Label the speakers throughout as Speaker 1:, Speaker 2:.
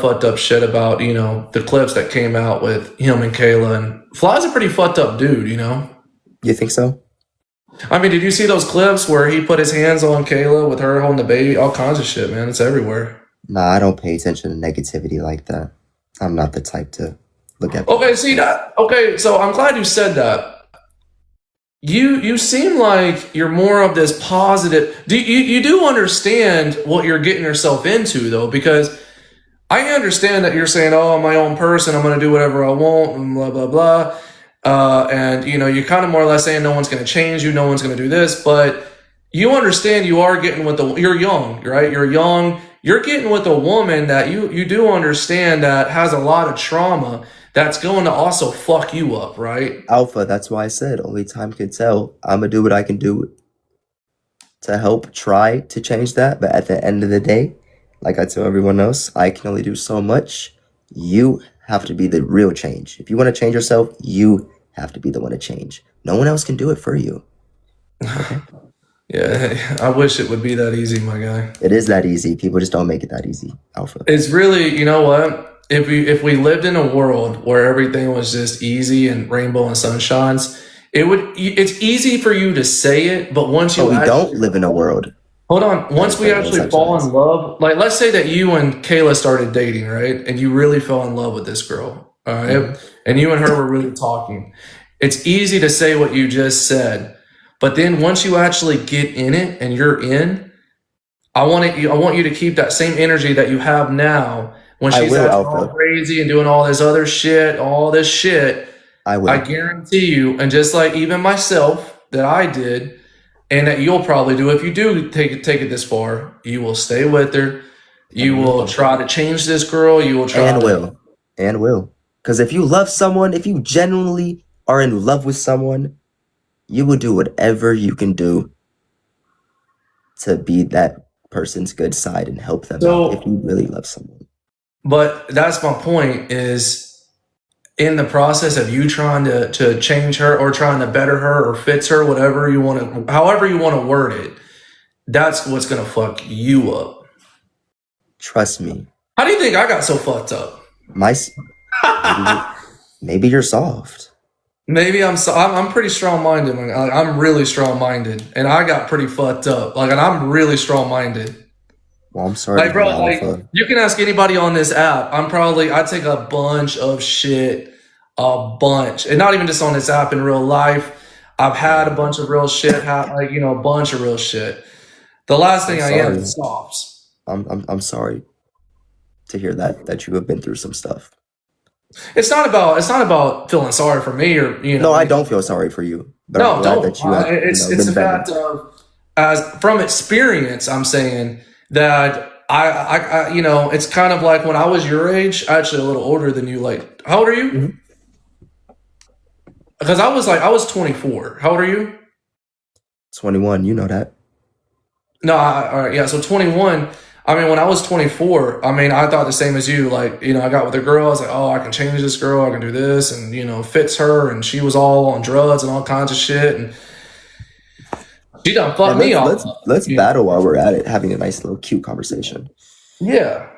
Speaker 1: fucked up shit about, you know, the clips that came out with him and Kayla. And Fly's a pretty fucked up dude, you know?
Speaker 2: You think so?
Speaker 1: I mean, did you see those clips where he put his hands on Kayla with her holding the baby? All kinds of shit, man. It's everywhere.
Speaker 2: Nah, I don't pay attention to negativity like that. I'm not the type to look at.
Speaker 1: Okay, see that? Okay, so I'm glad you said that. You seem like you're more of this positive. You do understand what you're getting yourself into, though, because I understand that you're saying, "Oh, I'm my own person. I'm going to do whatever I want," and blah blah blah. And you know, you're kind of more or less saying no one's going to change you, no one's going to do this, but you understand you are getting with you're young, right? You're young. You're getting with a woman that you do understand that has a lot of trauma that's going to also fuck you up, right?
Speaker 2: Alpha, that's why I said only time can tell. I'm going to do what I can do to help try to change that. But at the end of the day, like I tell everyone else, I can only do so much. You have to be the real change. If you want to change yourself, you have to be the one to change. No one else can do it for you. Okay?
Speaker 1: Yeah, I wish it would be that easy, my guy.
Speaker 2: It is that easy. People just don't make it that easy, Alpha.
Speaker 1: It's really, you know what? If we lived in a world where everything was just easy and rainbow and sunshines, it's easy for you to say it, but once you
Speaker 2: don't live in a world.
Speaker 1: Hold on. Once we actually fall in love, like let's say that you and Kayla started dating, right? And you really fell in love with this girl, all right? Mm-hmm. And you and her were really talking. It's easy to say what you just said, but then once you actually get in it and you're in, I want you to keep that same energy that you have now. When she's all crazy and doing all this other shit, I guarantee you, and just like even myself that I did, and that you'll probably do if you do take it this far, you will stay with her. You will try to change this girl. You will try
Speaker 2: and will. Because if you love someone, if you genuinely are in love with someone, you will do whatever you can do to be that person's good side and help them out if you really love someone.
Speaker 1: But that's my point, is in the process of you trying to change her or trying to better her or fix her, however you want to word it, that's what's going to fuck you up.
Speaker 2: Trust me.
Speaker 1: How do you think I got so fucked up?
Speaker 2: Maybe you're soft.
Speaker 1: Maybe I'm pretty strong-minded. I'm really strong-minded, and I got pretty fucked up. And I'm really strong-minded.
Speaker 2: Well, I'm sorry.
Speaker 1: Like, bro, you can ask anybody on this app. I take a bunch of shit, and not even just on this app, in real life. I've had a bunch of real shit, a bunch of real shit. The last thing I am is softs.
Speaker 2: I'm sorry to hear that you have been through some stuff.
Speaker 1: It's not about feeling sorry for me or
Speaker 2: No, I don't feel sorry for you. But
Speaker 1: no, don't. It's the fact of, as from experience, I'm saying that I it's kind of like when I was your age, actually a little older than you. Like, how old are you? Mm-hmm. Because I was 24. How old are you?
Speaker 2: 21. You know that.
Speaker 1: No, all right, yeah. So 21. I mean, when I was 24, I thought the same as you. Like, I got with a girl. I was like, oh, I can change this girl. I can do this, and fix her. And she was all on drugs and all kinds of shit. And she done fucked me off.
Speaker 2: Let's battle while we're at it, having a nice little cute conversation.
Speaker 1: Yeah.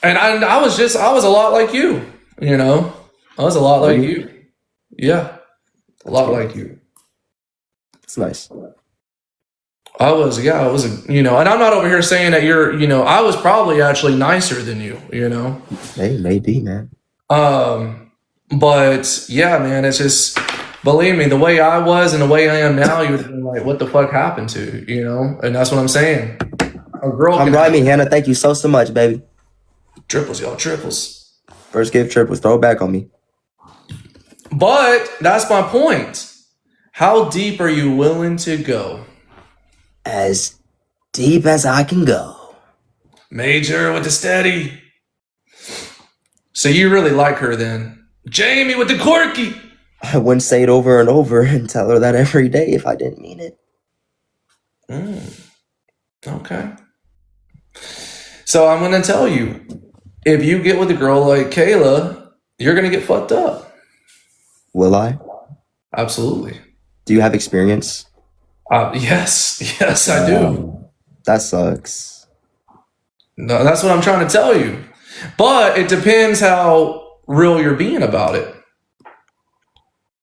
Speaker 1: And I was a lot like you, I was a lot like you. Yeah. A lot like you.
Speaker 2: It's nice.
Speaker 1: I was, and I'm not over here saying that you're, I was probably actually nicer than you,
Speaker 2: Hey, maybe, man.
Speaker 1: But yeah, man, it's just, believe me, the way I was and the way I am now, you would have been like, what the fuck happened to you, and that's what I'm saying. A girl.
Speaker 2: Come ride me, Hannah. Thank you so much, baby.
Speaker 1: Triples, y'all, triples.
Speaker 2: First give triples. Throw it back on me.
Speaker 1: But that's my point. How deep are you willing to go?
Speaker 2: As deep as I can go.
Speaker 1: Major with the Statty. So you really like her then? Jamie with the quirky.
Speaker 2: I wouldn't say it over and over and tell her that every day if I didn't mean it.
Speaker 1: Okay. So I'm going to tell you, if you get with a girl like Kayla, you're going to get fucked up.
Speaker 2: Will I?
Speaker 1: Absolutely.
Speaker 2: Do you have experience?
Speaker 1: Yes, I do.
Speaker 2: That sucks.
Speaker 1: No, that's what I'm trying to tell you. But it depends how real you're being about it.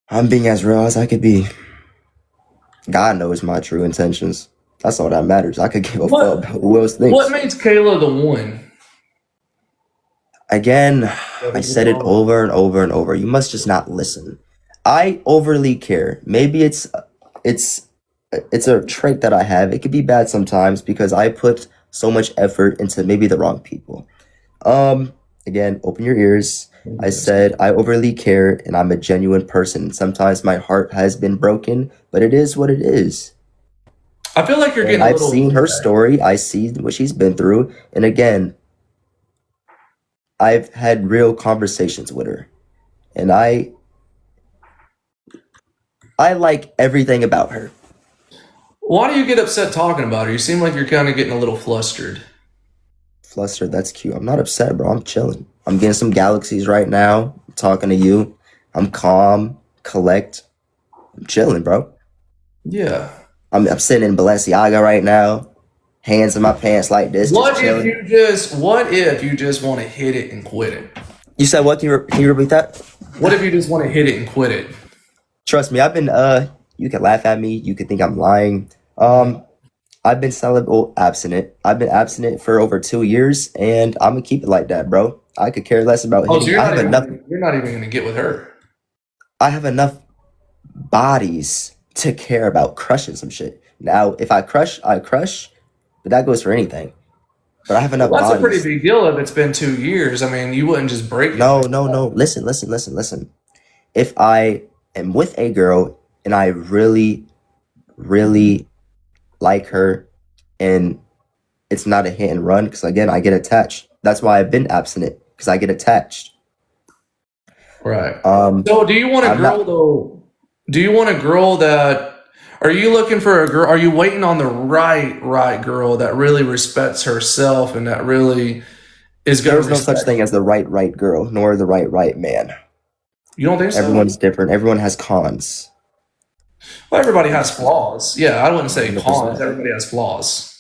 Speaker 2: I'm being as real as I could be. God knows my true intentions. That's all that matters. I could give a fuck about who else thinks.
Speaker 1: What makes Kayla the one?
Speaker 2: Again, I said it over and over and over. You must just not listen. I overly care. Maybe it's a trait that I have. It could be bad sometimes because I put so much effort into maybe the wrong people. Again, open your ears. I said I overly care and I'm a genuine person. Sometimes my heart has been broken, but it is what it is.
Speaker 1: I feel like you're getting.
Speaker 2: I've seen her story. I see what she's been through, and again, I've had real conversations with her, and I like everything about her.
Speaker 1: Why do you get upset talking about her? You seem like you're kind of getting a little flustered.
Speaker 2: Flustered, that's cute. I'm not upset, bro. I'm chilling. I'm getting some galaxies right now. I'm talking to you. I'm calm, collect. I'm chilling, bro.
Speaker 1: Yeah.
Speaker 2: I'm sitting in Balenciaga right now. Hands in my pants like this.
Speaker 1: What if you just want to hit it and quit it?
Speaker 2: You said what? Can you repeat that?
Speaker 1: What if you just want to hit it and quit it?
Speaker 2: Trust me, I've been you can laugh at me, you can think I'm lying. I've been abstinent. I've been abstinent for over 2 years, and I'm gonna keep it like that, bro. I could care less about hitting.
Speaker 1: So you're not even gonna get with her.
Speaker 2: I have enough bodies to care about crushing some shit. Now, if I crush, I crush, but that goes for anything. But I have enough
Speaker 1: That's
Speaker 2: bodies.
Speaker 1: a pretty big deal if it's been 2 years. I mean, you wouldn't just break it.
Speaker 2: No. Listen. If I am with a girl and I really, really like her and it's not a hit and run, because again, I get attached. That's why I've been abstinent, because I get attached.
Speaker 1: Right. So do you want a girl though? Do you want a girl that, are you looking for a girl? Are you waiting on the right girl that really respects herself and that really is going to
Speaker 2: There's no such thing as the right girl, nor the right man.
Speaker 1: You don't think so?
Speaker 2: Everyone's different. Everyone has cons.
Speaker 1: Well, everybody has flaws. Yeah, I wouldn't say
Speaker 2: 100%.
Speaker 1: cons. Everybody has flaws.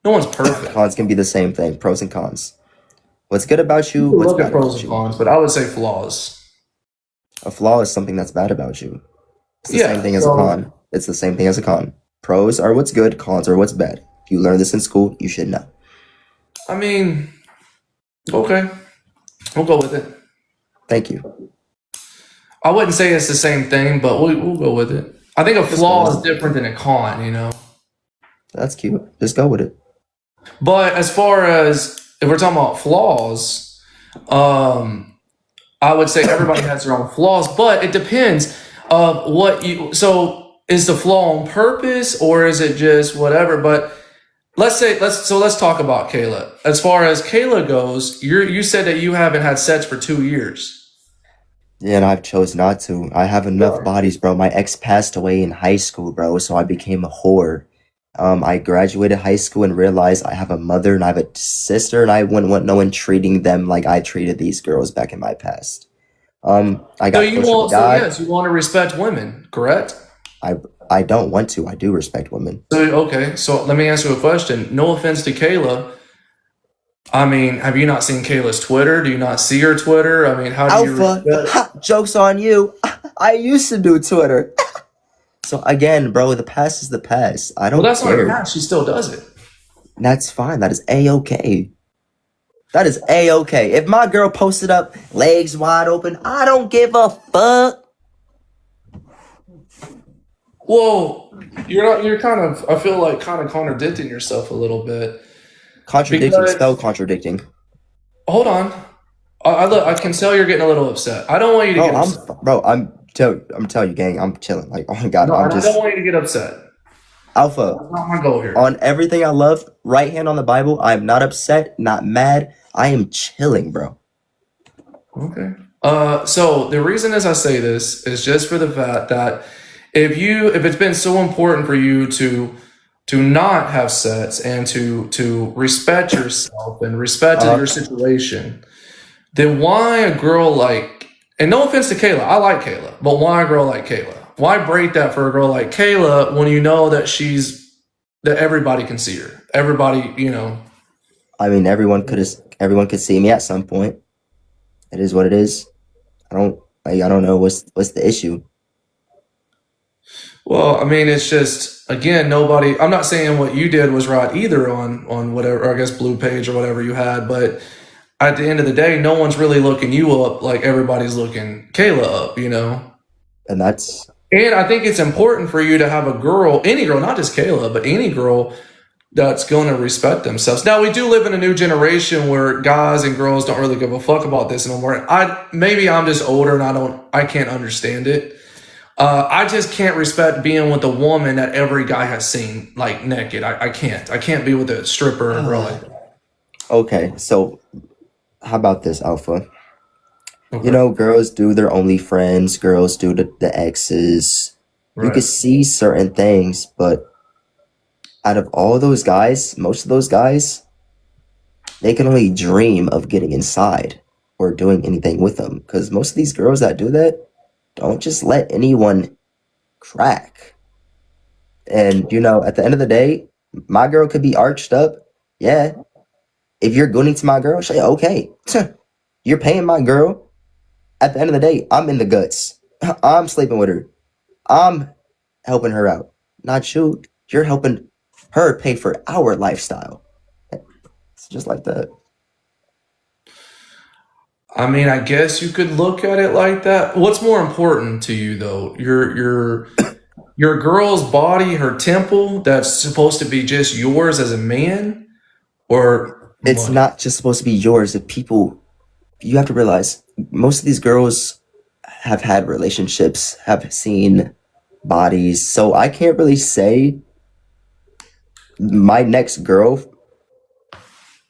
Speaker 1: No one's perfect.
Speaker 2: Cons can be the same thing. Pros and cons. What's good about you?
Speaker 1: You
Speaker 2: What's
Speaker 1: look at
Speaker 2: bad
Speaker 1: pros
Speaker 2: about
Speaker 1: and
Speaker 2: you?
Speaker 1: cons, but I would say flaws.
Speaker 2: A flaw is something that's bad about you. It's the
Speaker 1: Yeah,
Speaker 2: same thing as a
Speaker 1: so-
Speaker 2: con. It's the same thing as a con. Pros are what's good. Cons are what's bad. If you learn this in school, you should know.
Speaker 1: I mean, okay. We'll go with it.
Speaker 2: Thank you.
Speaker 1: I wouldn't say it's the same thing, but we'll go with it. I think a flaw is different than a con, you know?
Speaker 2: That's cute. Just go with it.
Speaker 1: But as far as if we're talking about flaws, I would say everybody has their own flaws, but it depends of what you. So is the flaw on purpose or is it just whatever? But let's talk about Kayla. As far as Kayla goes, you said that you haven't had sex for 2 years.
Speaker 2: Yeah, and I've chose not to. I have enough bodies, bro. My ex passed away in high school, bro, so I became a whore. I graduated high school and realized I have a mother and I have a sister, and I wouldn't want no one treating them like I treated these girls back in my past. I got closer to God.
Speaker 1: Yes, you want to respect women, correct?
Speaker 2: I don't want to. I do respect women.
Speaker 1: So let me ask you a question. No offense to Kayla. I mean, have you not seen Kayla's Twitter? Do you not see her Twitter? I mean, how do you
Speaker 2: Alpha, joke's on you. I used to do Twitter. So again, bro, the past is the past. I don't
Speaker 1: that's
Speaker 2: care.
Speaker 1: not her past. She still does it.
Speaker 2: That's fine. That is A-okay. That is A-okay. If my girl posted up legs wide open, I don't give a fuck.
Speaker 1: Well, you're kind of, I feel like kind of contradicting yourself a little bit.
Speaker 2: Contradicting, spell contradicting.
Speaker 1: Hold on. I can tell you're getting a little upset. I don't want you to get upset.
Speaker 2: I'm telling you, gang, I'm chilling. Like, oh my God,
Speaker 1: I don't want you to get upset.
Speaker 2: Alpha.
Speaker 1: That's not my goal here.
Speaker 2: On everything I love, right hand on the Bible, I am not upset, not mad. I am chilling, bro.
Speaker 1: Okay. So the reason as I say this is just for the fact that if it's been so important for you to not have sex and to respect yourself and respect your situation, then why a girl like, and no offense to Kayla, I like Kayla, but why a girl like Kayla? Why break that for a girl like Kayla when you know that that everybody can see her? Everybody, you know.
Speaker 2: I mean, everyone could see me at some point. It is what it is. I don't know what's the issue.
Speaker 1: Well, I mean, it's just again, nobody. I'm not saying what you did was right either on whatever, or I guess Blue Page or whatever you had, but at the end of the day, no one's really looking you up like everybody's looking Kayla up, you know.
Speaker 2: And that's
Speaker 1: And I think it's important for you to have a girl, any girl, not just Kayla, but any girl that's going to respect themselves. Now we do live in a new generation where guys and girls don't really give a fuck about this anymore. Maybe I'm just older and I can't understand it. I just can't respect being with a woman that every guy has seen like naked. I can't be with a stripper or a girl like that.
Speaker 2: okay. So how about this, Alpha? You
Speaker 1: Okay.
Speaker 2: know, girls do their OnlyFriends, girls do the exes. You
Speaker 1: Right.
Speaker 2: could see certain things, but out of all those guys, most of those guys, they can only dream of getting inside or doing anything with them. Because most of these girls that do that don't just let anyone crack. And, you know, at the end of the day, my girl could be arched up. Yeah. If you're gooning to my girl, say, okay. You're paying my girl. At the end of the day, I'm in the guts. I'm sleeping with her. I'm helping her out. Not you. You're helping her pay for our lifestyle. It's just like that.
Speaker 1: I mean, I guess you could look at it like that. What's more important to you though? Your girl's body, her temple that's supposed to be just yours as a man or
Speaker 2: It's
Speaker 1: money?
Speaker 2: not just supposed to be yours. If people, you have to realize, most of these girls have had relationships, have seen bodies. So I can't really say my next girl,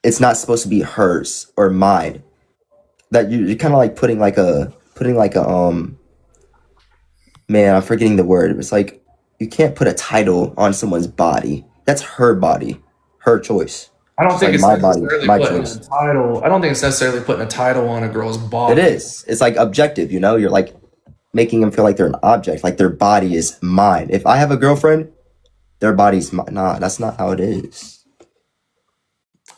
Speaker 2: it's not supposed to be hers or mine. That you're kind of like putting like a man, I'm forgetting the word. It's like you can't put a title on someone's body. That's her body, her choice.
Speaker 1: I don't
Speaker 2: Just
Speaker 1: think
Speaker 2: like
Speaker 1: it's
Speaker 2: my body,
Speaker 1: necessarily
Speaker 2: my
Speaker 1: putting a
Speaker 2: choice.
Speaker 1: title. I don't think it's necessarily putting a title on a girl's
Speaker 2: It
Speaker 1: body.
Speaker 2: is. It's like objective, you know? You're like making them feel like they're an object, like their body is mine. If I have a girlfriend, their body's mine. Nah, that's not how it is.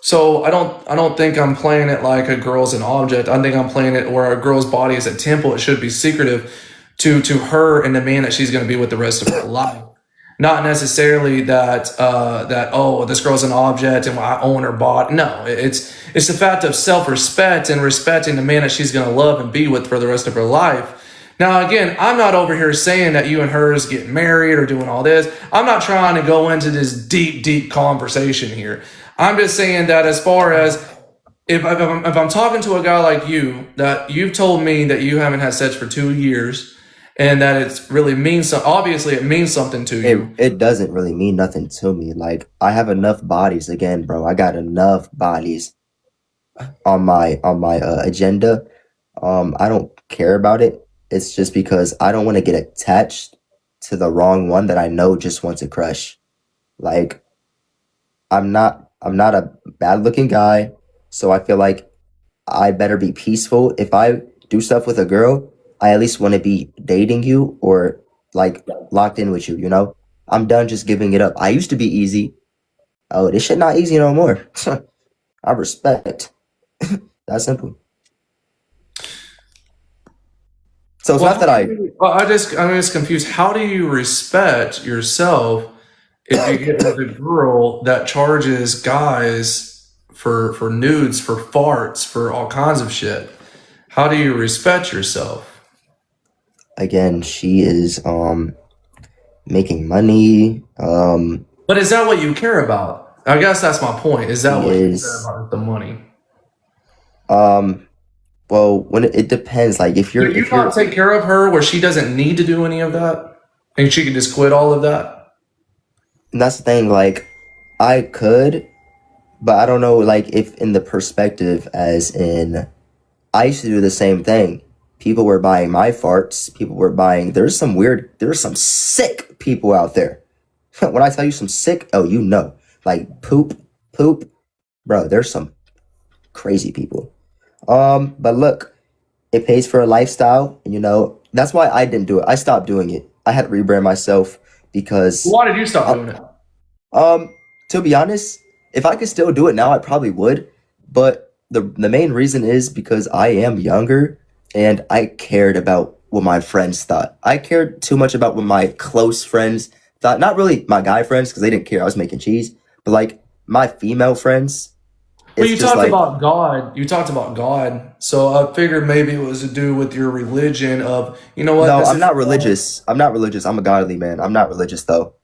Speaker 1: So I don't think I'm playing it like a girl's an object. I think I'm playing it where a girl's body is a temple. It should be secretive to her and the man that she's going to be with the rest of her life. Not necessarily that oh, this girl's an object and I own her body. No, it's the fact of self-respect and respecting the man that she's going to love and be with for the rest of her life. Now, again, I'm not over here saying that you and hers get married or doing all this. I'm not trying to go into this deep conversation here. I'm just saying that as far as if I'm talking to a guy like you, that you've told me that you haven't had sex for 2 years, and that it's really means so. Obviously, it means something to you.
Speaker 2: It doesn't really mean nothing to me. Like I have enough bodies again, bro. I got enough bodies on my agenda. I don't care about it. It's just because I don't want to get attached to the wrong one that I know just wants a crush. Like I'm not a bad looking guy, so I feel like I better be peaceful. If I do stuff with a girl, I at least want to be dating you or like locked in with you, you know? I'm done just giving it up. I used to be easy. Oh, this shit not easy no more. I respect. That's simple. So it's
Speaker 1: Well,
Speaker 2: not that I
Speaker 1: well, I'm just confused. How do you respect yourself if you get with a girl that charges guys for nudes, for farts, for all kinds of shit? How do you respect yourself?
Speaker 2: again, she is making money.
Speaker 1: But is that what you care about? I guess that's my point. Is that
Speaker 2: She
Speaker 1: what you care
Speaker 2: is
Speaker 1: about? The money?
Speaker 2: um well when it depends. Like
Speaker 1: Could you
Speaker 2: if
Speaker 1: not
Speaker 2: you're
Speaker 1: take care of her where she doesn't need to do any of that, and she can just quit all of that?
Speaker 2: and that's the thing, like I could, but I don't know like if in the perspective as in I used to do the same thing. People were buying my farts. People were buying. There's some sick people out there. When I tell you some sick, oh, you know, like poop, bro. There's some crazy people. But look, it pays for a lifestyle, and you know that's why I didn't do it. I stopped doing it. I had to rebrand myself because,
Speaker 1: Why did you stop
Speaker 2: uh,
Speaker 1: doing it?
Speaker 2: to be honest, if I could still do it now, I probably would. But the main reason is because I am younger and I cared about what my friends thought. I cared too much about what my close friends thought. Not really my guy friends because they didn't care. I was making cheese, but like my female friends.
Speaker 1: Well,
Speaker 2: It's
Speaker 1: you
Speaker 2: just
Speaker 1: talked
Speaker 2: like
Speaker 1: about God. You talked about God. So I figured maybe it was to do with your religion of, you know what,
Speaker 2: no,
Speaker 1: this
Speaker 2: I'm
Speaker 1: is
Speaker 2: not
Speaker 1: God.
Speaker 2: religious. I'm not religious. I'm a godly man. I'm not religious though.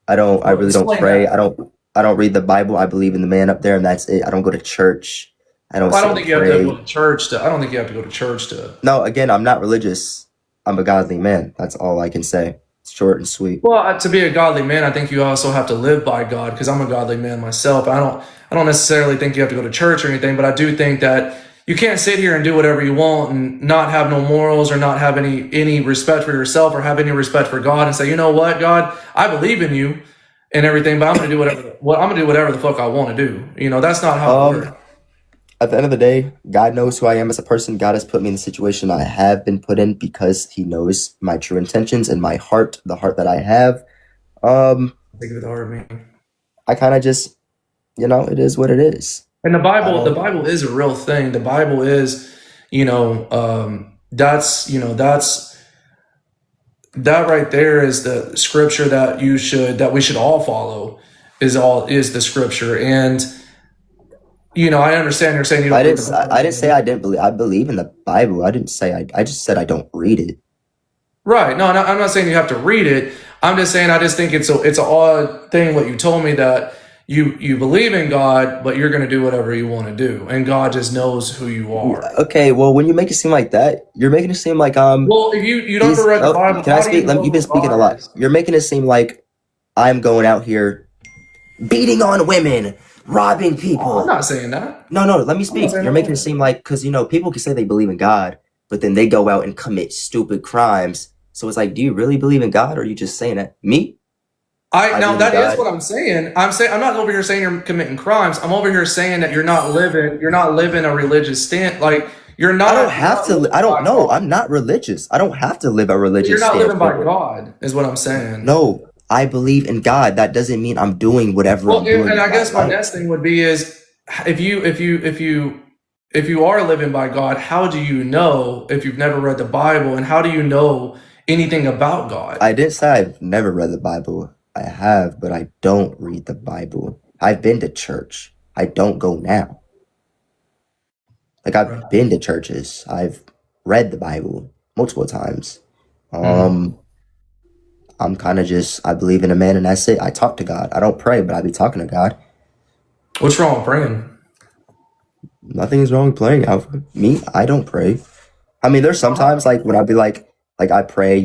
Speaker 2: I don't. I
Speaker 1: Well,
Speaker 2: really don't
Speaker 1: explain
Speaker 2: pray. I
Speaker 1: that.
Speaker 2: don't. I don't read the Bible. I believe in the man up there, and that's it. I don't go to church. I don't
Speaker 1: Well, I
Speaker 2: sit
Speaker 1: don't
Speaker 2: and
Speaker 1: think you have to go
Speaker 2: pray.
Speaker 1: to church to. I don't think you have to go to church to.
Speaker 2: No, again, I'm not religious. I'm a godly man. That's all I can say. Short and sweet.
Speaker 1: Well, to be a godly man, I think you also have to live by God because I'm a godly man myself. I don't necessarily think you have to go to church or anything, but I do think that you can't sit here and do whatever you want and not have no morals or not have any respect for yourself or have any respect for God and say, you know what, God, I believe in you and everything, but I'm gonna do whatever the fuck I want to do. You know, that's not how it works.
Speaker 2: Um, at the end of the day, God knows who I am as a person. God has put me in the situation I have been put in because He knows my true intentions and my heart, the heart that I have. Um,
Speaker 1: Think of it hard, man.
Speaker 2: I kind of just, it is what it is.
Speaker 1: And
Speaker 2: I
Speaker 1: The
Speaker 2: don't.
Speaker 1: Bible is a real thing. The Bible is, that's that right there is the scripture that we should all follow is the scripture. And I understand you're saying you
Speaker 2: I
Speaker 1: don't read
Speaker 2: didn't.
Speaker 1: the
Speaker 2: I didn't say
Speaker 1: Bible.
Speaker 2: I didn't believe. I believe in the Bible. I didn't say. I just said I don't read it.
Speaker 1: Right. No, I'm not saying you have to read it. I'm just saying I just think it's an odd thing what you told me that you believe in God, but you're going to do whatever you want to do, and God just knows who you are.
Speaker 2: Okay. Well, when you make it seem like that, you're making it seem like
Speaker 1: Well, if you never
Speaker 2: these.
Speaker 1: read the
Speaker 2: Oh,
Speaker 1: Bible,
Speaker 2: can I
Speaker 1: how do you
Speaker 2: speak?
Speaker 1: know
Speaker 2: You've been
Speaker 1: who
Speaker 2: speaking a
Speaker 1: God
Speaker 2: lot.
Speaker 1: is?
Speaker 2: You're making it seem like I'm going out here beating on women, robbing
Speaker 1: I'm
Speaker 2: people.
Speaker 1: not saying that.
Speaker 2: No, no. Let me
Speaker 1: I'm not
Speaker 2: speak.
Speaker 1: saying
Speaker 2: You're
Speaker 1: that at
Speaker 2: making it
Speaker 1: all.
Speaker 2: seem like because people can say they believe in God, but then they go out and commit stupid crimes. So it's like, do you really believe in God, or are you just saying that? Me,
Speaker 1: I
Speaker 2: I
Speaker 1: now
Speaker 2: believe in
Speaker 1: that is what
Speaker 2: God.
Speaker 1: I'm saying. I'm not over here saying you're committing crimes. I'm over here saying that you're not living a religious stand like
Speaker 2: I don't
Speaker 1: you're
Speaker 2: have
Speaker 1: not
Speaker 2: to.
Speaker 1: living
Speaker 2: I don't
Speaker 1: by
Speaker 2: know.
Speaker 1: God.
Speaker 2: I'm not religious. I don't have to live a
Speaker 1: You're
Speaker 2: religious
Speaker 1: not living by
Speaker 2: standpoint.
Speaker 1: God, is what I'm saying.
Speaker 2: No, I believe in God. That doesn't mean I'm doing whatever
Speaker 1: Well,
Speaker 2: I'm doing
Speaker 1: and
Speaker 2: with
Speaker 1: I
Speaker 2: my
Speaker 1: guess my
Speaker 2: life.
Speaker 1: next thing would be is if you are living by God, how do you know if you've never read the Bible, and how do you know anything about God?
Speaker 2: I didn't say I've never read the Bible. I have, but I don't read the Bible. I've been to church. I don't go now. Like
Speaker 1: Right.
Speaker 2: I've been to churches. I've read the Bible multiple times.
Speaker 1: Mhm.
Speaker 2: Um, I'm kind of just I believe in a man and that's it. I talk to God. I don't pray, but I be talking to God.
Speaker 1: What's wrong with praying?
Speaker 2: Nothing's wrong with playing Alpha. Me, I don't pray. I mean, there's sometimes like when I be like I pray,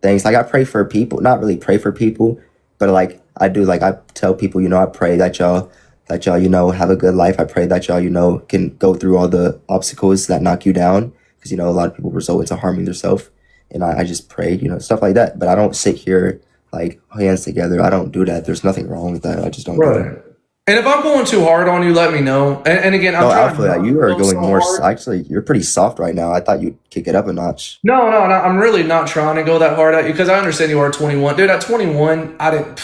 Speaker 2: things like I pray for people, not really pray for people, but like I do, like I tell people, I pray that y'all, have a good life. I pray that y'all, can go through all the obstacles that knock you down because, a lot of people result into harming themselves. And I just pray, stuff like that. But I don't sit here like hands together. I don't do that. There's nothing wrong with that. I just don't do it.
Speaker 1: Right. And if I'm going too hard on you, let me know. And again, I'm
Speaker 2: No,
Speaker 1: trying
Speaker 2: Alpha,
Speaker 1: not to
Speaker 2: you are
Speaker 1: go
Speaker 2: going
Speaker 1: so
Speaker 2: more.
Speaker 1: hard.
Speaker 2: Actually, you're pretty soft right now. I thought you'd kick it up a notch.
Speaker 1: No, I'm really not trying to go that hard at you because I understand you are 21, dude. At 21, I didn't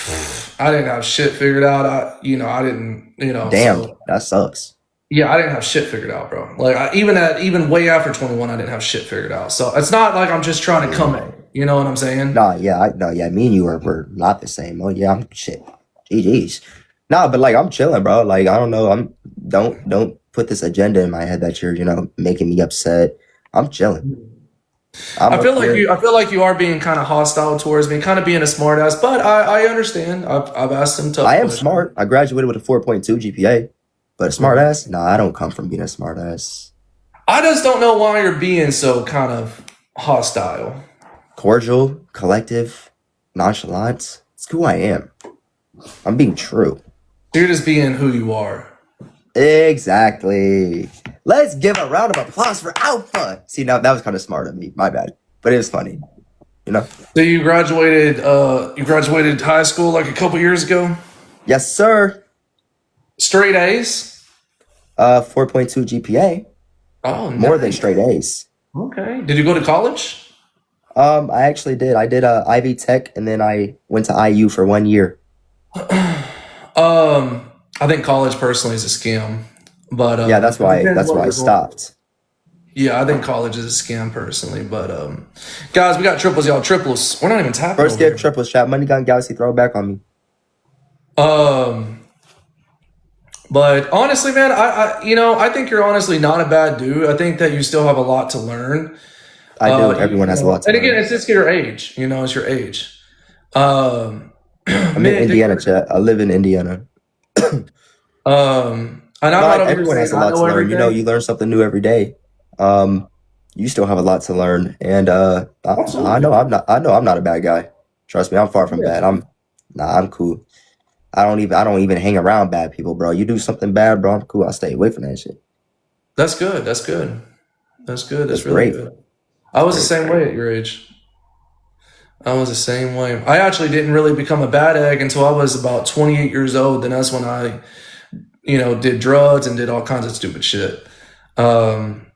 Speaker 1: have shit figured out. I didn't,
Speaker 2: Damn,
Speaker 1: so
Speaker 2: that sucks.
Speaker 1: yeah, I didn't have shit figured out, bro. Like even way after 21, I didn't have shit figured out. So it's not like I'm just trying to come at you. You know what I'm saying?
Speaker 2: Nah, yeah, no, yeah, me and you were not the same. Oh yeah, I'm shit. GG's. Nah, but like I'm chilling, bro. Like I don't know. Don't put this agenda in my head that you're, making me upset. I'm chilling. I'm
Speaker 1: I feel
Speaker 2: up
Speaker 1: like
Speaker 2: here.
Speaker 1: you are being kind of hostile towards me, kind of being a smartass. But I understand. I've asked some tough
Speaker 2: I am
Speaker 1: questions.
Speaker 2: smart. I graduated with a 4.2 GPA. But a smart ass? Nah, I don't come from being a smart ass.
Speaker 1: I just don't know why you're being so kind of hostile.
Speaker 2: Cordial, collective, nonchalant. It's who I am. I'm being true.
Speaker 1: You're just being who you are.
Speaker 2: Exactly. Let's give a round of applause for Alpha. See, now that was kind of smart of me. My bad. But it was funny. You know?
Speaker 1: So you graduated high school like a couple years ago.
Speaker 2: Yes, sir.
Speaker 1: Straight A's.
Speaker 2: 4.2 GPA.
Speaker 1: Oh,
Speaker 2: More than
Speaker 1: nice.
Speaker 2: straight A's.
Speaker 1: Okay. Did you go to college?
Speaker 2: I actually did. I did Ivy Tech and then I went to IU for 1 year.
Speaker 1: Um, I think college personally is a scam, but
Speaker 2: Yeah, that's
Speaker 1: it
Speaker 2: why
Speaker 1: depends
Speaker 2: that's
Speaker 1: what
Speaker 2: why I
Speaker 1: you're going.
Speaker 2: stopped.
Speaker 1: Yeah, I think college is a scam personally, but guys, we got triples, y'all. Triples. We're not even tapping
Speaker 2: First
Speaker 1: over
Speaker 2: gift,
Speaker 1: here.
Speaker 2: triple shot, Money Gun Galaxy, throw it back on me.
Speaker 1: Um, but honestly, man, I think you're honestly not a bad dude. I think that you still have a lot to learn.
Speaker 2: I do. Everyone has a lot to
Speaker 1: And again,
Speaker 2: learn.
Speaker 1: it's just your age. It's your age. Um,
Speaker 2: I'm in
Speaker 1: man,
Speaker 2: Indiana, chat. I live in Indiana.
Speaker 1: and I'm not
Speaker 2: But
Speaker 1: over here
Speaker 2: everyone has
Speaker 1: saying
Speaker 2: a
Speaker 1: I
Speaker 2: lot
Speaker 1: know
Speaker 2: to learn. You
Speaker 1: everything.
Speaker 2: learn something new every day. Um, you still have a lot to learn, and
Speaker 1: Absolutely.
Speaker 2: I know I'm not a bad guy. Trust me, I'm far from
Speaker 1: Yeah,
Speaker 2: bad. I'm cool. I don't even hang around bad people, bro. You do something bad, bro, I'm cool. I'll stay away from that shit.
Speaker 1: that's good. That's good. That's good.
Speaker 2: That's
Speaker 1: That's really
Speaker 2: great.
Speaker 1: good. I
Speaker 2: That's
Speaker 1: was the
Speaker 2: great.
Speaker 1: same way at your age. I was the same way. I actually didn't really become a bad egg until I was about 28 years old. Then that's when I, did drugs and did all kinds of stupid shit. Um,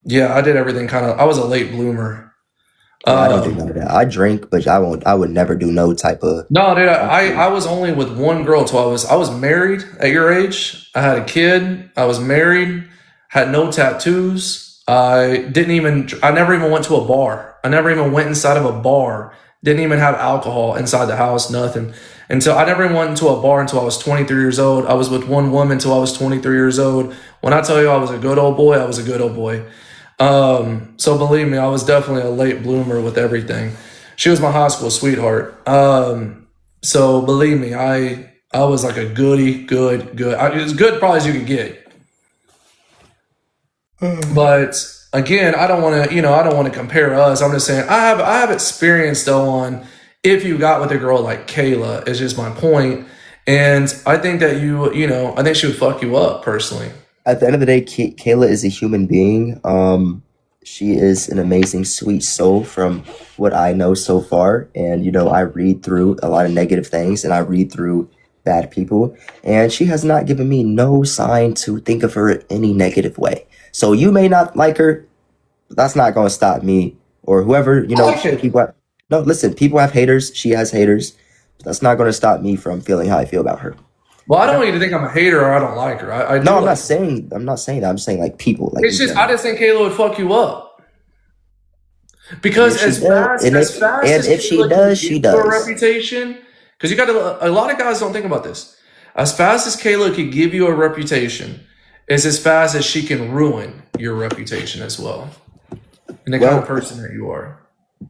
Speaker 1: yeah, I did everything kind of. I was a late bloomer.
Speaker 2: Yeah, I don't do none
Speaker 1: Um,
Speaker 2: of that. I drink, but I would never do no type of.
Speaker 1: no, dude,
Speaker 2: I'm
Speaker 1: I
Speaker 2: cool.
Speaker 1: was only with one girl till I was married at your age. I had a kid. I was married. Had no tattoos. I never even went to a bar. I never even went inside of a bar. Didn't even have alcohol inside the house. Nothing. Until I never even went into a bar until I was 23 years old. I was with one woman until I was 23 years old. When I tell you I was a good old boy, I was a good old boy. So believe me, I was definitely a late bloomer with everything. She was my high school sweetheart. So believe me, I was like a goody, good. As good probably as you could get. But again, I don't want to, I don't want to compare us. I'm just saying I have experience though on if you got with a girl like Kayla is just my point. And I think that I think she would fuck you up personally.
Speaker 2: At the end of the day, Kayla is a human being. She is an amazing, sweet soul from what I know so far. And, I read through a lot of negative things and I read through bad people. And she has not given me no sign to think of her any negative way. So you may not like her, but that's not going to stop me or whoever,
Speaker 1: I like it.
Speaker 2: people. No, listen, people have haters. She has haters. But that's not going to stop me from feeling how I feel about her.
Speaker 1: Well, I don't
Speaker 2: Okay?
Speaker 1: want you to think I'm a hater or I don't like her. I
Speaker 2: No,
Speaker 1: do like her.
Speaker 2: I'm not saying that. I'm saying like people, like
Speaker 1: It's
Speaker 2: in
Speaker 1: just I
Speaker 2: general.
Speaker 1: just think Kayla would fuck you up.
Speaker 2: And
Speaker 1: Because
Speaker 2: if she does,
Speaker 1: as fast as
Speaker 2: if she
Speaker 1: Kayla can
Speaker 2: does,
Speaker 1: give
Speaker 2: she
Speaker 1: you a
Speaker 2: does.
Speaker 1: reputation, because a lot of guys don't think about this. As fast as Kayla could give you a reputation, is as fast as she can ruin your reputation as well. And the kind of
Speaker 2: Well,
Speaker 1: person that you are.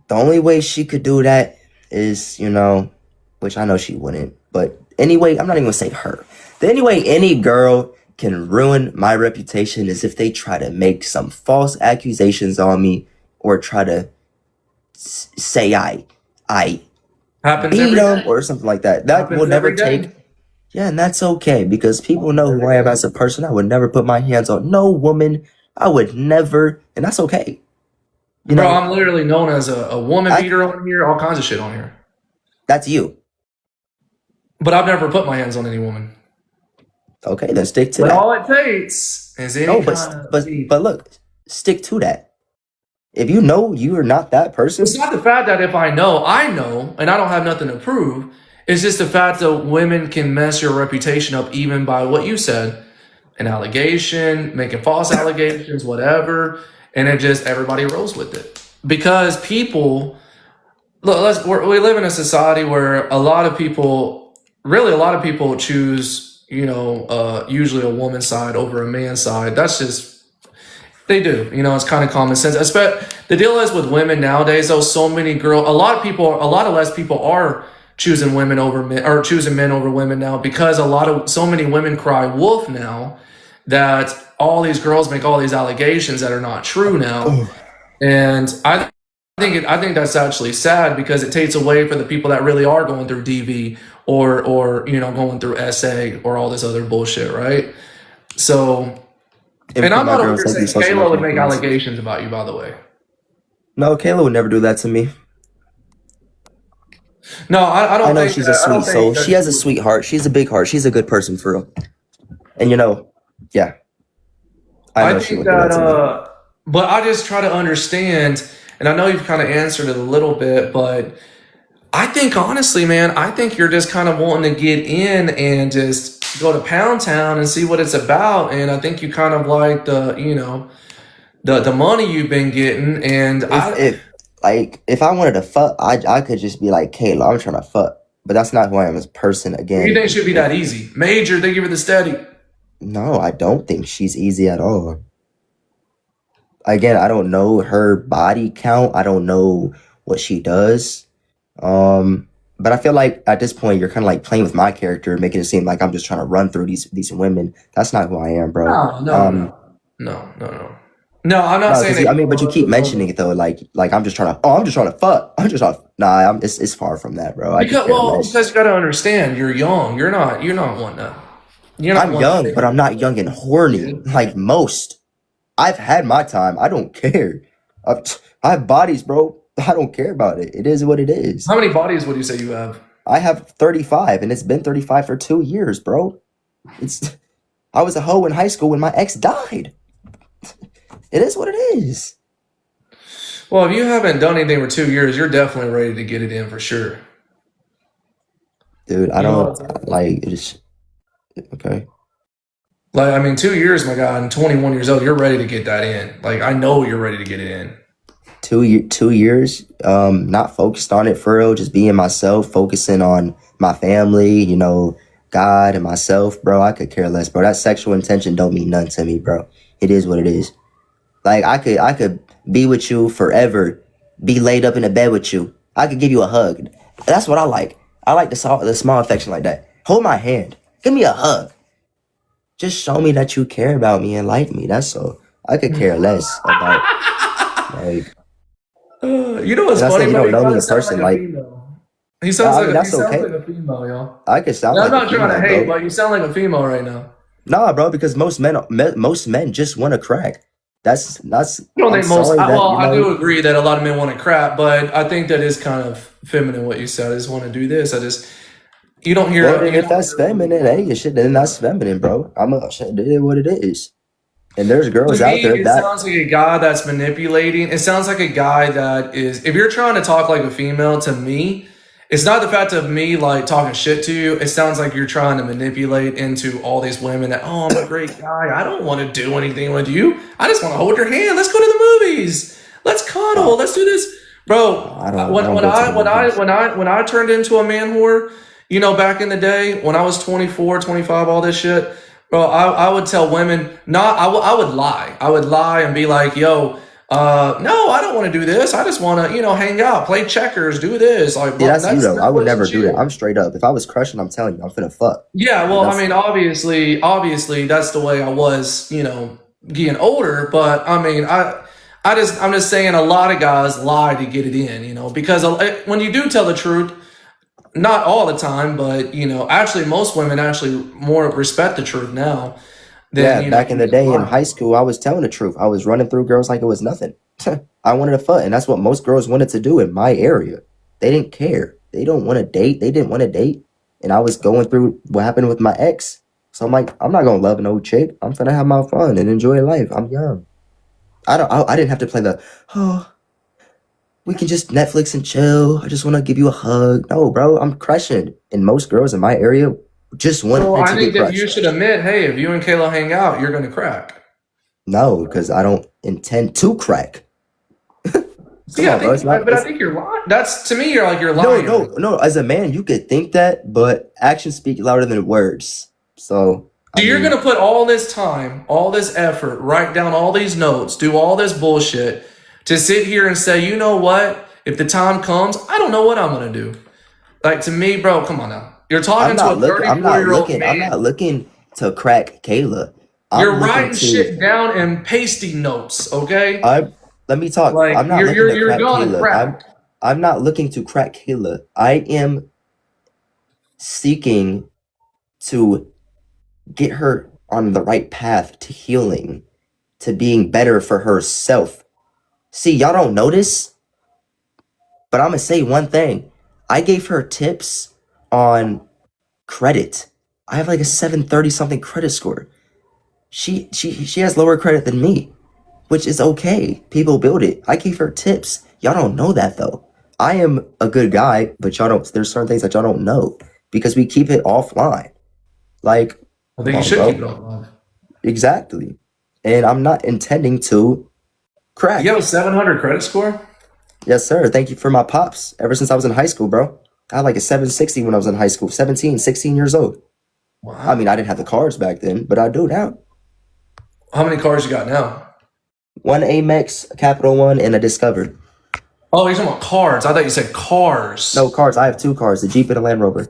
Speaker 2: the only way she could do that is, which I know she wouldn't. But anyway, I'm not even gonna say her. The only way any girl can ruin my reputation is if they try to make some false accusations on me or try to say I
Speaker 1: Happens
Speaker 2: beat
Speaker 1: every
Speaker 2: them
Speaker 1: day.
Speaker 2: or something like that. That will
Speaker 1: Happens
Speaker 2: never
Speaker 1: every day.
Speaker 2: take. Yeah, and that's okay because people
Speaker 1: Happens
Speaker 2: know who
Speaker 1: every
Speaker 2: I am
Speaker 1: day.
Speaker 2: as a person. I would never put my hands on no woman. I would never, and that's okay. You
Speaker 1: Bro,
Speaker 2: know,
Speaker 1: I'm literally known as a woman
Speaker 2: I
Speaker 1: beater on here, all kinds of shit on here.
Speaker 2: that's you.
Speaker 1: But I've never put my hands on any woman.
Speaker 2: Okay, then stick to
Speaker 1: But
Speaker 2: that.
Speaker 1: all it takes is any
Speaker 2: No,
Speaker 1: kind of
Speaker 2: but
Speaker 1: beating.
Speaker 2: look, stick to that. If you know you are not that
Speaker 1: It's
Speaker 2: person,
Speaker 1: not the fact that if I know, and I don't have nothing to prove. It's just the fact that women can mess your reputation up even by what you said, an allegation, making false allegations, whatever, and it just everybody rolls with it because people look. We live in a society where a lot of people choose, usually a woman's side over a man's side. That's just they do. It's kind of common sense. The deal is with women nowadays, though, a lot of less people are choosing women over men or choosing men over women now because so many women cry wolf now that all these girls make all these allegations that are not true now. And I think that's actually sad because it takes away from the people that really are going through DV or going through SA or all this other bullshit, right? So
Speaker 2: and
Speaker 1: and
Speaker 2: put
Speaker 1: I'm
Speaker 2: my
Speaker 1: not over
Speaker 2: girls
Speaker 1: here
Speaker 2: like
Speaker 1: saying
Speaker 2: these social
Speaker 1: Kayla
Speaker 2: media
Speaker 1: would make
Speaker 2: influencers.
Speaker 1: allegations about you, by the way.
Speaker 2: No, Kayla would never do that to me.
Speaker 1: No, I
Speaker 2: I
Speaker 1: don't
Speaker 2: know
Speaker 1: think
Speaker 2: she's a
Speaker 1: that. I
Speaker 2: sweet
Speaker 1: don't think
Speaker 2: soul.
Speaker 1: that
Speaker 2: She has
Speaker 1: she
Speaker 2: a
Speaker 1: would.
Speaker 2: sweet heart. She's a big heart. She's a good person for real. And yeah, I
Speaker 1: I
Speaker 2: know she
Speaker 1: think
Speaker 2: would do
Speaker 1: that.
Speaker 2: that to me.
Speaker 1: But I just try to understand, and I know you've kind of answered it a little bit, but I think honestly, man, I think you're just kind of wanting to get in and just go to Pound Town and see what it's about. And I think you kind of like the money you've been getting. And
Speaker 2: if I wanted to fuck, I could just be like, Kayla, I'm trying to fuck. But that's not who I am as a person. Again,
Speaker 1: you think it should be that easy? Major, thank you for the steady.
Speaker 2: No, I don't think she's easy at all. Again, I don't know her body count. I don't know what she does. But I feel like at this point you're kind of like playing with my character, making it seem like I'm just trying to run through these women. That's not who I am, bro.
Speaker 1: No. No, I'm not saying that.
Speaker 2: But you keep mentioning it though, like I'm just trying to fuck. It's far from that, bro.
Speaker 1: Because you gotta understand, you're young. You're not one to.
Speaker 2: I'm young, but I'm not young and horny like most. I've had my time. I don't care. I have bodies, bro. I don't care about it. It is what it is.
Speaker 1: How many bodies would you say you have?
Speaker 2: I have 35, and it's been 35 for 2 years, bro. I was a hoe in high school when my ex died. It is what it is.
Speaker 1: Well, if you haven't done anything for 2 years, you're definitely ready to get it in for sure.
Speaker 2: Dude, I don't like it. Just okay.
Speaker 1: Like, I mean, 2 years, my God, and 21 years old, you're ready to get that in. Like, I know you're ready to get it in.
Speaker 2: 2 years, not focused on it for real, just being myself, focusing on my family, God and myself, bro. I could care less, bro. That sexual intention don't mean nothing to me, bro. It is what it is. Like, I could be with you forever, be laid up in a bed with you. I could give you a hug. That's what I like. I like the small affection like that. Hold my hand. Give me a hug. Just show me that you care about me and like me. That's all. I could care less about, like...
Speaker 1: what's funny?
Speaker 2: You don't know me in person, like...
Speaker 1: He sounds like a female, y'all.
Speaker 2: I could sound like a female,
Speaker 1: I'm not trying to hate, but you sound like a female right now.
Speaker 2: Nah, bro, because most men just want to crack. That's.
Speaker 1: I don't think most. I do agree that a lot of men want to crack, but I think that is kind of feminine what you said. I just want to do this. You don't hear.
Speaker 2: Well, if that's feminine, then that's feminine, bro. It is what it is. And there's girls out there
Speaker 1: that sounds like a guy that's manipulating. It sounds like a guy that is. If you're trying to talk like a female, to me, it's not the fact of me like talking shit to you. It sounds like you're trying to manipulate into all these women that, oh, I'm a great guy. I don't want to do anything with you. I just want to hold your hand. Let's go to the movies. Let's cuddle. Let's do this, bro. When I turned into a man whore, back in the day when I was 24, 25, all this shit, bro, I would tell women, I would lie. I would lie and be like, yo, no, I don't want to do this. I just want to, hang out, play checkers, do this. Like,
Speaker 2: yeah, that's you though. I would never do that. I'm straight up. If I was crushing, I'm telling you, I'm finna fuck.
Speaker 1: Yeah, well, I mean, obviously, that's the way I was, getting older. But I mean, I'm just saying, a lot of guys lie to get it in, because when you do tell the truth, not all the time, but actually, most women actually more respect the truth now.
Speaker 2: Back in the day in high school, I was telling the truth. I was running through girls like it was nothing. I wanted to fuck, and that's what most girls wanted to do in my area. They didn't care. They don't want to date. They didn't want to date. And I was going through what happened with my ex. So I'm like, I'm not going to love an old chick. I'm finna have my fun and enjoy life. I'm young. I didn't have to play we can just Netflix and chill. I just want to give you a hug. No, bro, I'm crushing. And most girls in my area just want to get crushed.
Speaker 1: I think that you should admit, hey, if you and Kayla hang out, you're going to crack.
Speaker 2: No, because I don't intend to crack.
Speaker 1: I think you're lying. To me, you're lying.
Speaker 2: No. As a man, you could think that, but actions speak louder than words. So
Speaker 1: you're going to put all this time, all this effort, write down all these notes, do all this bullshit to sit here and say, you know what? If the time comes, I don't know what I'm going to do. Like, to me, bro, come on now. You're talking to a 34-year-old man.
Speaker 2: I'm not looking to crack Kayla.
Speaker 1: You're writing shit down in pasty notes, okay?
Speaker 2: Let me talk.
Speaker 1: Like,
Speaker 2: I'm not looking to crack Kayla.
Speaker 1: Crack.
Speaker 2: I'm not looking to crack Kayla. I am seeking to get her on the right path to healing, to being better for herself. See, y'all don't notice, but I'm going to say one thing. I gave her tips on credit. I have like a 730 something credit score. She has lower credit than me, which is okay. People build it. I gave her tips. Y'all don't know that though. I am a good guy, but y'all don't. There's certain things that y'all don't know because we keep it offline. Like,
Speaker 1: I
Speaker 2: Come
Speaker 1: think you
Speaker 2: on,
Speaker 1: should keep it
Speaker 2: bro.
Speaker 1: alive.
Speaker 2: Exactly. And I'm not intending to
Speaker 1: You
Speaker 2: crack.
Speaker 1: have a 700 credit score?
Speaker 2: Yes, sir. Thank you for my pops. Ever since I was in high school, bro. I had like a 760 when I was in high school, 17, 16 years old. I mean,
Speaker 1: Wow.
Speaker 2: I didn't have the cars back then, but I do now.
Speaker 1: How many cars you got now?
Speaker 2: One Amex, a Capital One, and a Discover.
Speaker 1: Oh, you're talking about cars. I thought you said
Speaker 2: No
Speaker 1: cars.
Speaker 2: cars. I have two cars, a Jeep and a Land Rover.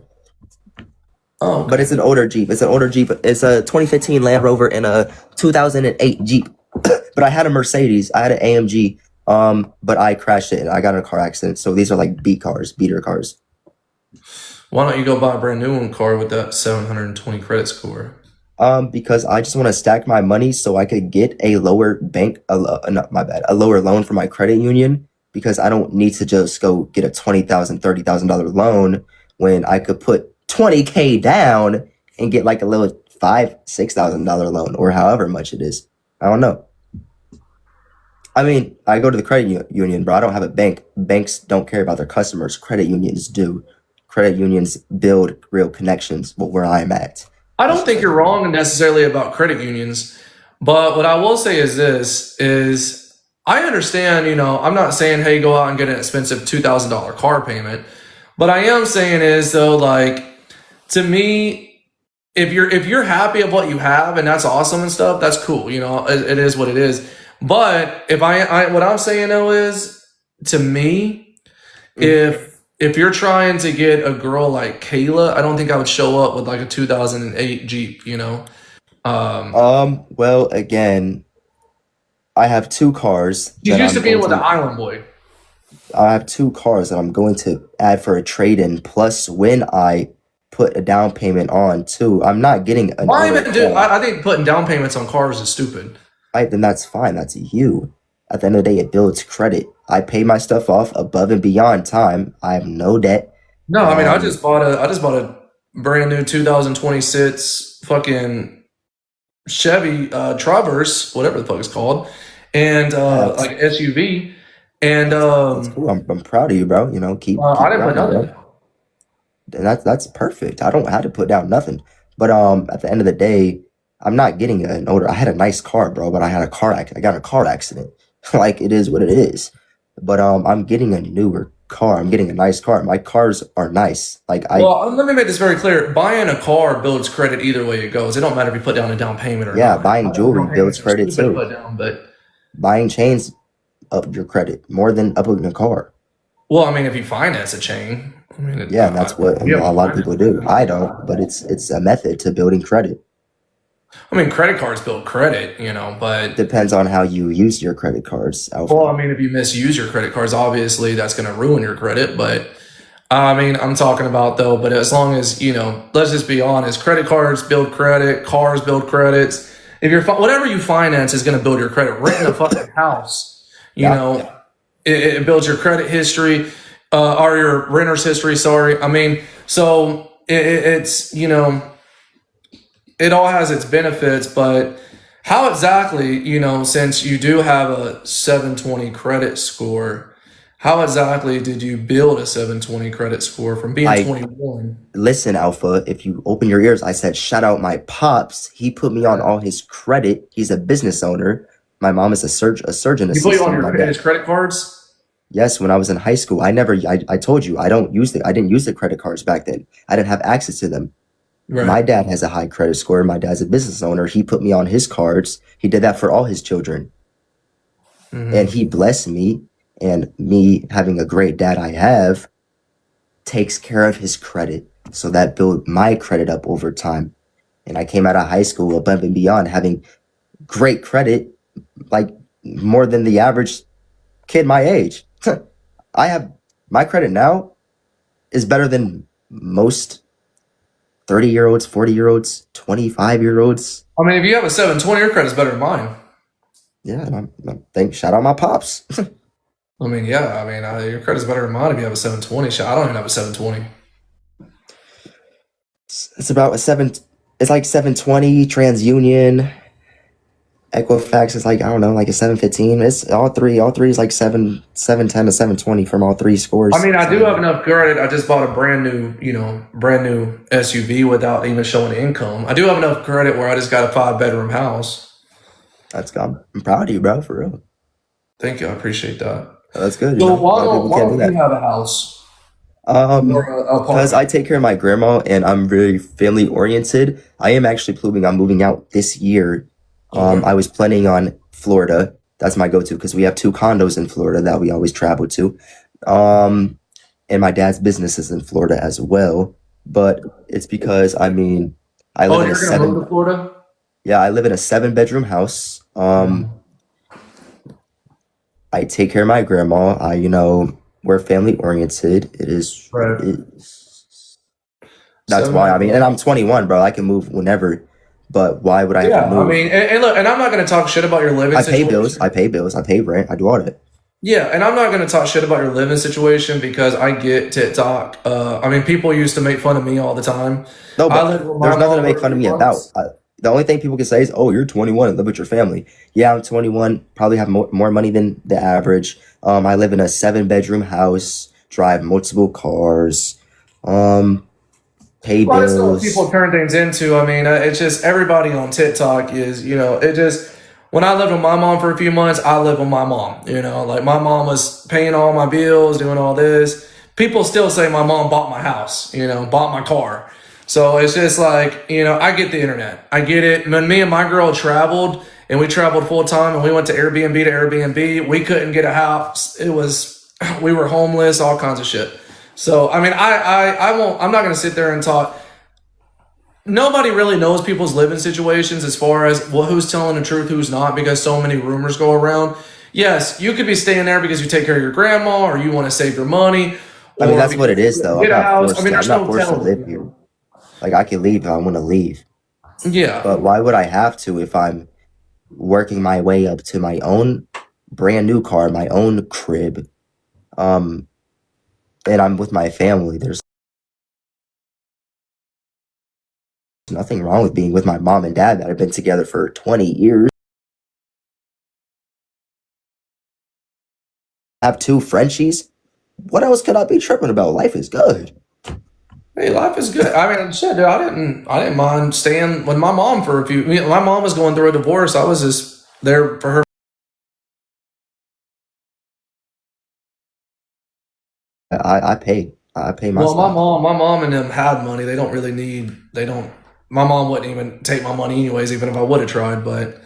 Speaker 1: Oh,
Speaker 2: But
Speaker 1: okay.
Speaker 2: it's an older Jeep. It's an older Jeep. It's a 2015 Land Rover and a 2008 Jeep. But I had a Mercedes. I had an AMG. But I crashed it and I got in a car accident. So these are like beater cars.
Speaker 1: Why don't you go buy a brand new car with that 720 credit score?
Speaker 2: Because I just want to stack my money so I could get a lower not my bad, a lower loan from my credit union because I don't need to just go get a $20,000, $30,000 loan when I could put 20K down and get like a little $5,000, $6,000 loan or however much it is. I don't know. I mean, I go to the credit union, bro. I don't have a bank. Banks don't care about their customers. Credit unions do. Credit unions build real connections where I'm at.
Speaker 1: I
Speaker 2: That's
Speaker 1: don't think
Speaker 2: just
Speaker 1: you're wrong necessarily about credit unions, but what I will say is this is I understand, I'm not saying, hey, go out and get an expensive $2,000 car payment, but I am saying is though, like, to me, if you're happy of what you have and that's awesome and stuff, that's cool. It is what it is. But if what I'm saying though is to me, if you're trying to get a girl like Kayla, I don't think I would show up with like a 2008 Jeep.
Speaker 2: Well, again, I have two cars
Speaker 1: She's
Speaker 2: that
Speaker 1: used
Speaker 2: I'm
Speaker 1: to being
Speaker 2: going
Speaker 1: with an
Speaker 2: to.
Speaker 1: island boy.
Speaker 2: I have two cars that I'm going to add for a trade-in. Plus, when I put a down payment on too, I'm not getting an
Speaker 1: Why
Speaker 2: older
Speaker 1: even do?
Speaker 2: car.
Speaker 1: I think putting down payments on cars is stupid.
Speaker 2: Right, then that's fine. That's you. At the end of the day, it builds credit. I pay my stuff off above and beyond time. I have no debt,
Speaker 1: No, I mean
Speaker 2: and
Speaker 1: I just bought a brand new 2026 fucking Chevy Traverse, whatever the fuck it's called, and
Speaker 2: that's
Speaker 1: like SUV, and
Speaker 2: that's cool. I'm proud of you, bro.
Speaker 1: I
Speaker 2: Keep
Speaker 1: didn't put
Speaker 2: grinding,
Speaker 1: nothing
Speaker 2: bro.
Speaker 1: down.
Speaker 2: And that's perfect. I don't have to put down nothing. But at the end of the day, I'm not getting an older. I had a nice car, bro, but I had a I got in a car accident. Like it is what it is. But I'm getting a newer car. I'm getting a nice car. My cars are nice. Like
Speaker 1: Let me make this very clear. Buying a car builds credit either way it goes. It don't matter if you put down a down payment or
Speaker 2: yeah,
Speaker 1: not.
Speaker 2: buying
Speaker 1: I know
Speaker 2: jewelry
Speaker 1: down
Speaker 2: builds
Speaker 1: payments are
Speaker 2: credit
Speaker 1: stupid to
Speaker 2: too.
Speaker 1: put down, but
Speaker 2: Buying chains up your credit more than upping a car.
Speaker 1: well, I mean, if you finance a chain, I mean,
Speaker 2: Yeah, and that's what a
Speaker 1: you have a
Speaker 2: lot of
Speaker 1: finance.
Speaker 2: people do. I don't, but it's a method to building credit.
Speaker 1: I mean, credit cards build credit, but
Speaker 2: Depends on how you use your credit cards,
Speaker 1: well,
Speaker 2: Alpha.
Speaker 1: I mean, if you misuse your credit cards, obviously that's going to ruin your credit. But I mean, I'm talking about though, but as long as, let's just be honest, credit cards build credit, cars build credits. If whatever you finance is going to build your credit, renting a fucking house,
Speaker 2: Yeah.
Speaker 1: it builds your credit history, or your renter's history. Sorry. I mean, so it's, it all has its benefits, but how exactly, since you do have a 720 credit score, how exactly did you build a 720 credit score from being
Speaker 2: I
Speaker 1: 21?
Speaker 2: Listen, Alpha, if you open your ears, I said shout out my pops. He put me on all his credit. He's a business owner. My mom is a surgeon
Speaker 1: You put you on
Speaker 2: assistant. My
Speaker 1: his
Speaker 2: dad.
Speaker 1: credit cards?
Speaker 2: Yes, when I was in high school, I told you I didn't use the credit cards back then. I didn't have access to them. My
Speaker 1: Right.
Speaker 2: dad has a high credit score. My dad's a business owner. He put me on his cards. He did that for all his children. And he blessed me, and me having a great dad I have takes care of his credit. So that built my credit up over time. And I came out of high school above and beyond having great credit, like more than the average kid my age. I have my credit now is better than most 30-year-olds, 40-year-olds, 25-year-olds.
Speaker 1: I mean, if you have a 720, your credit's better than mine.
Speaker 2: Yeah, and shout out my pops.
Speaker 1: I mean, yeah, I mean, your credit's better than mine if you have a 720. Shit, I don't even have a 720.
Speaker 2: It's about it's like 720 TransUnion, Equifax is like, I don't know, like a 715. It's all three. All three is like 710 to 720 from all three scores.
Speaker 1: I mean, I do
Speaker 2: So
Speaker 1: have enough credit. I just bought a brand new SUV without even showing income. I do have enough credit where I just got a 5-bedroom house.
Speaker 2: that's good. I'm proud of you, bro, for real.
Speaker 1: Thank you. I appreciate that.
Speaker 2: That's good.
Speaker 1: So
Speaker 2: A lot of people
Speaker 1: why
Speaker 2: can't do
Speaker 1: don't you
Speaker 2: that.
Speaker 1: have a house or an
Speaker 2: Because
Speaker 1: apartment?
Speaker 2: I take care of my grandma and I'm very family oriented. I am actually moving. I'm moving out this year.
Speaker 1: Okay.
Speaker 2: I was planning on Florida. That's my go-to because we have 2 condos in Florida that we always travel to. And my dad's business is in Florida as well. But it's because I mean, I
Speaker 1: Oh,
Speaker 2: live
Speaker 1: and
Speaker 2: in a
Speaker 1: you're gonna move
Speaker 2: seven.
Speaker 1: to Florida?
Speaker 2: Yeah, I live in a 7-bedroom house. I take care of my grandma. We're family oriented. It is what it
Speaker 1: Right.
Speaker 2: is. That's
Speaker 1: Seven
Speaker 2: why. I mean,
Speaker 1: bedroom.
Speaker 2: and I'm 21, bro. I can move whenever. But why would I have to
Speaker 1: Yeah, I
Speaker 2: move?
Speaker 1: mean, and look, and I'm not going to talk shit about your living
Speaker 2: I pay bills. I
Speaker 1: situation.
Speaker 2: pay bills. I pay rent. I do all that.
Speaker 1: Yeah, and I'm not going to talk shit about your living situation because I get TikTok. I mean, people used to make fun of me all the time.
Speaker 2: No,
Speaker 1: I
Speaker 2: but
Speaker 1: lived with my
Speaker 2: there's nothing to
Speaker 1: mom
Speaker 2: make
Speaker 1: for a
Speaker 2: fun of
Speaker 1: few
Speaker 2: me about.
Speaker 1: months.
Speaker 2: The only thing people can say is, "Oh, you're 21 and live with your family." Yeah, I'm 21. Probably have more money than the average. I live in a 7-bedroom house. Drive multiple cars. Pay
Speaker 1: Well, I just know what
Speaker 2: bills.
Speaker 1: people turn things into. I mean, it's just everybody on TikTok is, it just, when I lived with my mom for a few months, I lived with my mom. Like my mom was paying all my bills, doing all this. People still say my mom bought my house, bought my car. So it's just like, I get the internet. I get it. When me and my girl traveled and we traveled full time and we went to Airbnb, we couldn't get a house. We were homeless, all kinds of shit. So, I mean, I'm not going to sit there and talk. Nobody really knows people's living situations as far as who's telling the truth, who's not, because so many rumors go around. Yes, you could be staying there because you take care of your grandma or you want to save your money
Speaker 2: I mean,
Speaker 1: or
Speaker 2: that's what it
Speaker 1: because
Speaker 2: is,
Speaker 1: you
Speaker 2: though.
Speaker 1: get a house. I mean,
Speaker 2: I'm
Speaker 1: there's
Speaker 2: not
Speaker 1: no
Speaker 2: forced to
Speaker 1: telling.
Speaker 2: live here. Like I can leave if I want to leave,
Speaker 1: Yeah.
Speaker 2: but why would I have to if I'm working my way up to my own brand new car, my own crib, um, and I'm with my family? There's nothing wrong with being with my mom and dad that have been together for 20 years. Have 2 Frenchies. What else could I be tripping about? Life is good.
Speaker 1: Hey, life is good. I mean, shit, dude, I didn't mind staying with my mom for a few. My mom was going through a divorce. I was just there for her.
Speaker 2: I pay my
Speaker 1: Well,
Speaker 2: stuff.
Speaker 1: my mom and them had money. They don't really need. They don't. My mom wouldn't even take my money anyways, even if I would have tried. But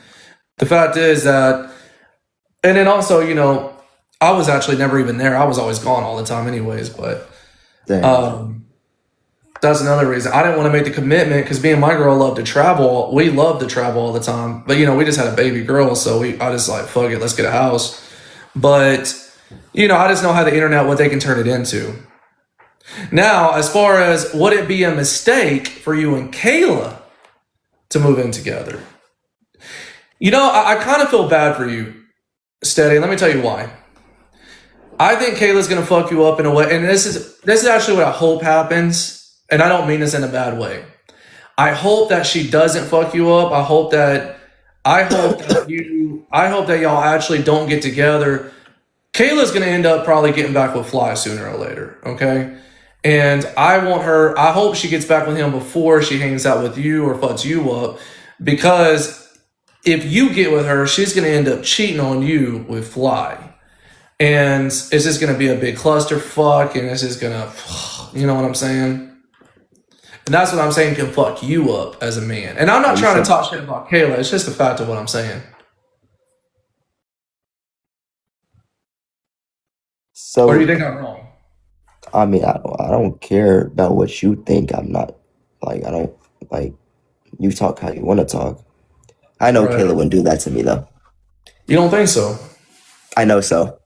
Speaker 1: the fact is that, and then also, I was actually never even there. I was always gone all the time, anyways. But
Speaker 2: Dang.
Speaker 1: um, that's another reason I didn't want to make the commitment because me and my girl love to travel. We love to travel all the time, but we just had a baby girl, so I just like fuck it, let's get a house. But I just know how the internet what they can turn it into. Now, as far as would it be a mistake for you and Kayla to move in together? I kind of feel bad for you, Steady. Let me tell you why. I think Kayla's gonna fuck you up in a way, and this is actually what I hope happens, and I don't mean this in a bad way. I hope that she doesn't fuck you up. I hope that y'all actually don't get together. Kayla's gonna end up probably getting back with Fly sooner or later, okay? And I hope she gets back with him before she hangs out with you or fucks you up. Because if you get with her, she's gonna end up cheating on you with Fly. And it's just gonna be a big clusterfuck, and it's just gonna, you know what I'm saying? And that's what I'm saying can fuck you up as a man. And I'm
Speaker 2: Are
Speaker 1: not
Speaker 2: you
Speaker 1: trying to
Speaker 2: sure?
Speaker 1: talk shit about Kayla. It's just a fact of what I'm saying. Or do you
Speaker 2: So,
Speaker 1: think I'm wrong?
Speaker 2: I mean, I don't care about what you think. I'm not like I don't like you talk how you want to talk. I know
Speaker 1: Right.
Speaker 2: Kayla wouldn't do that to me though.
Speaker 1: You don't think so?
Speaker 2: I know so.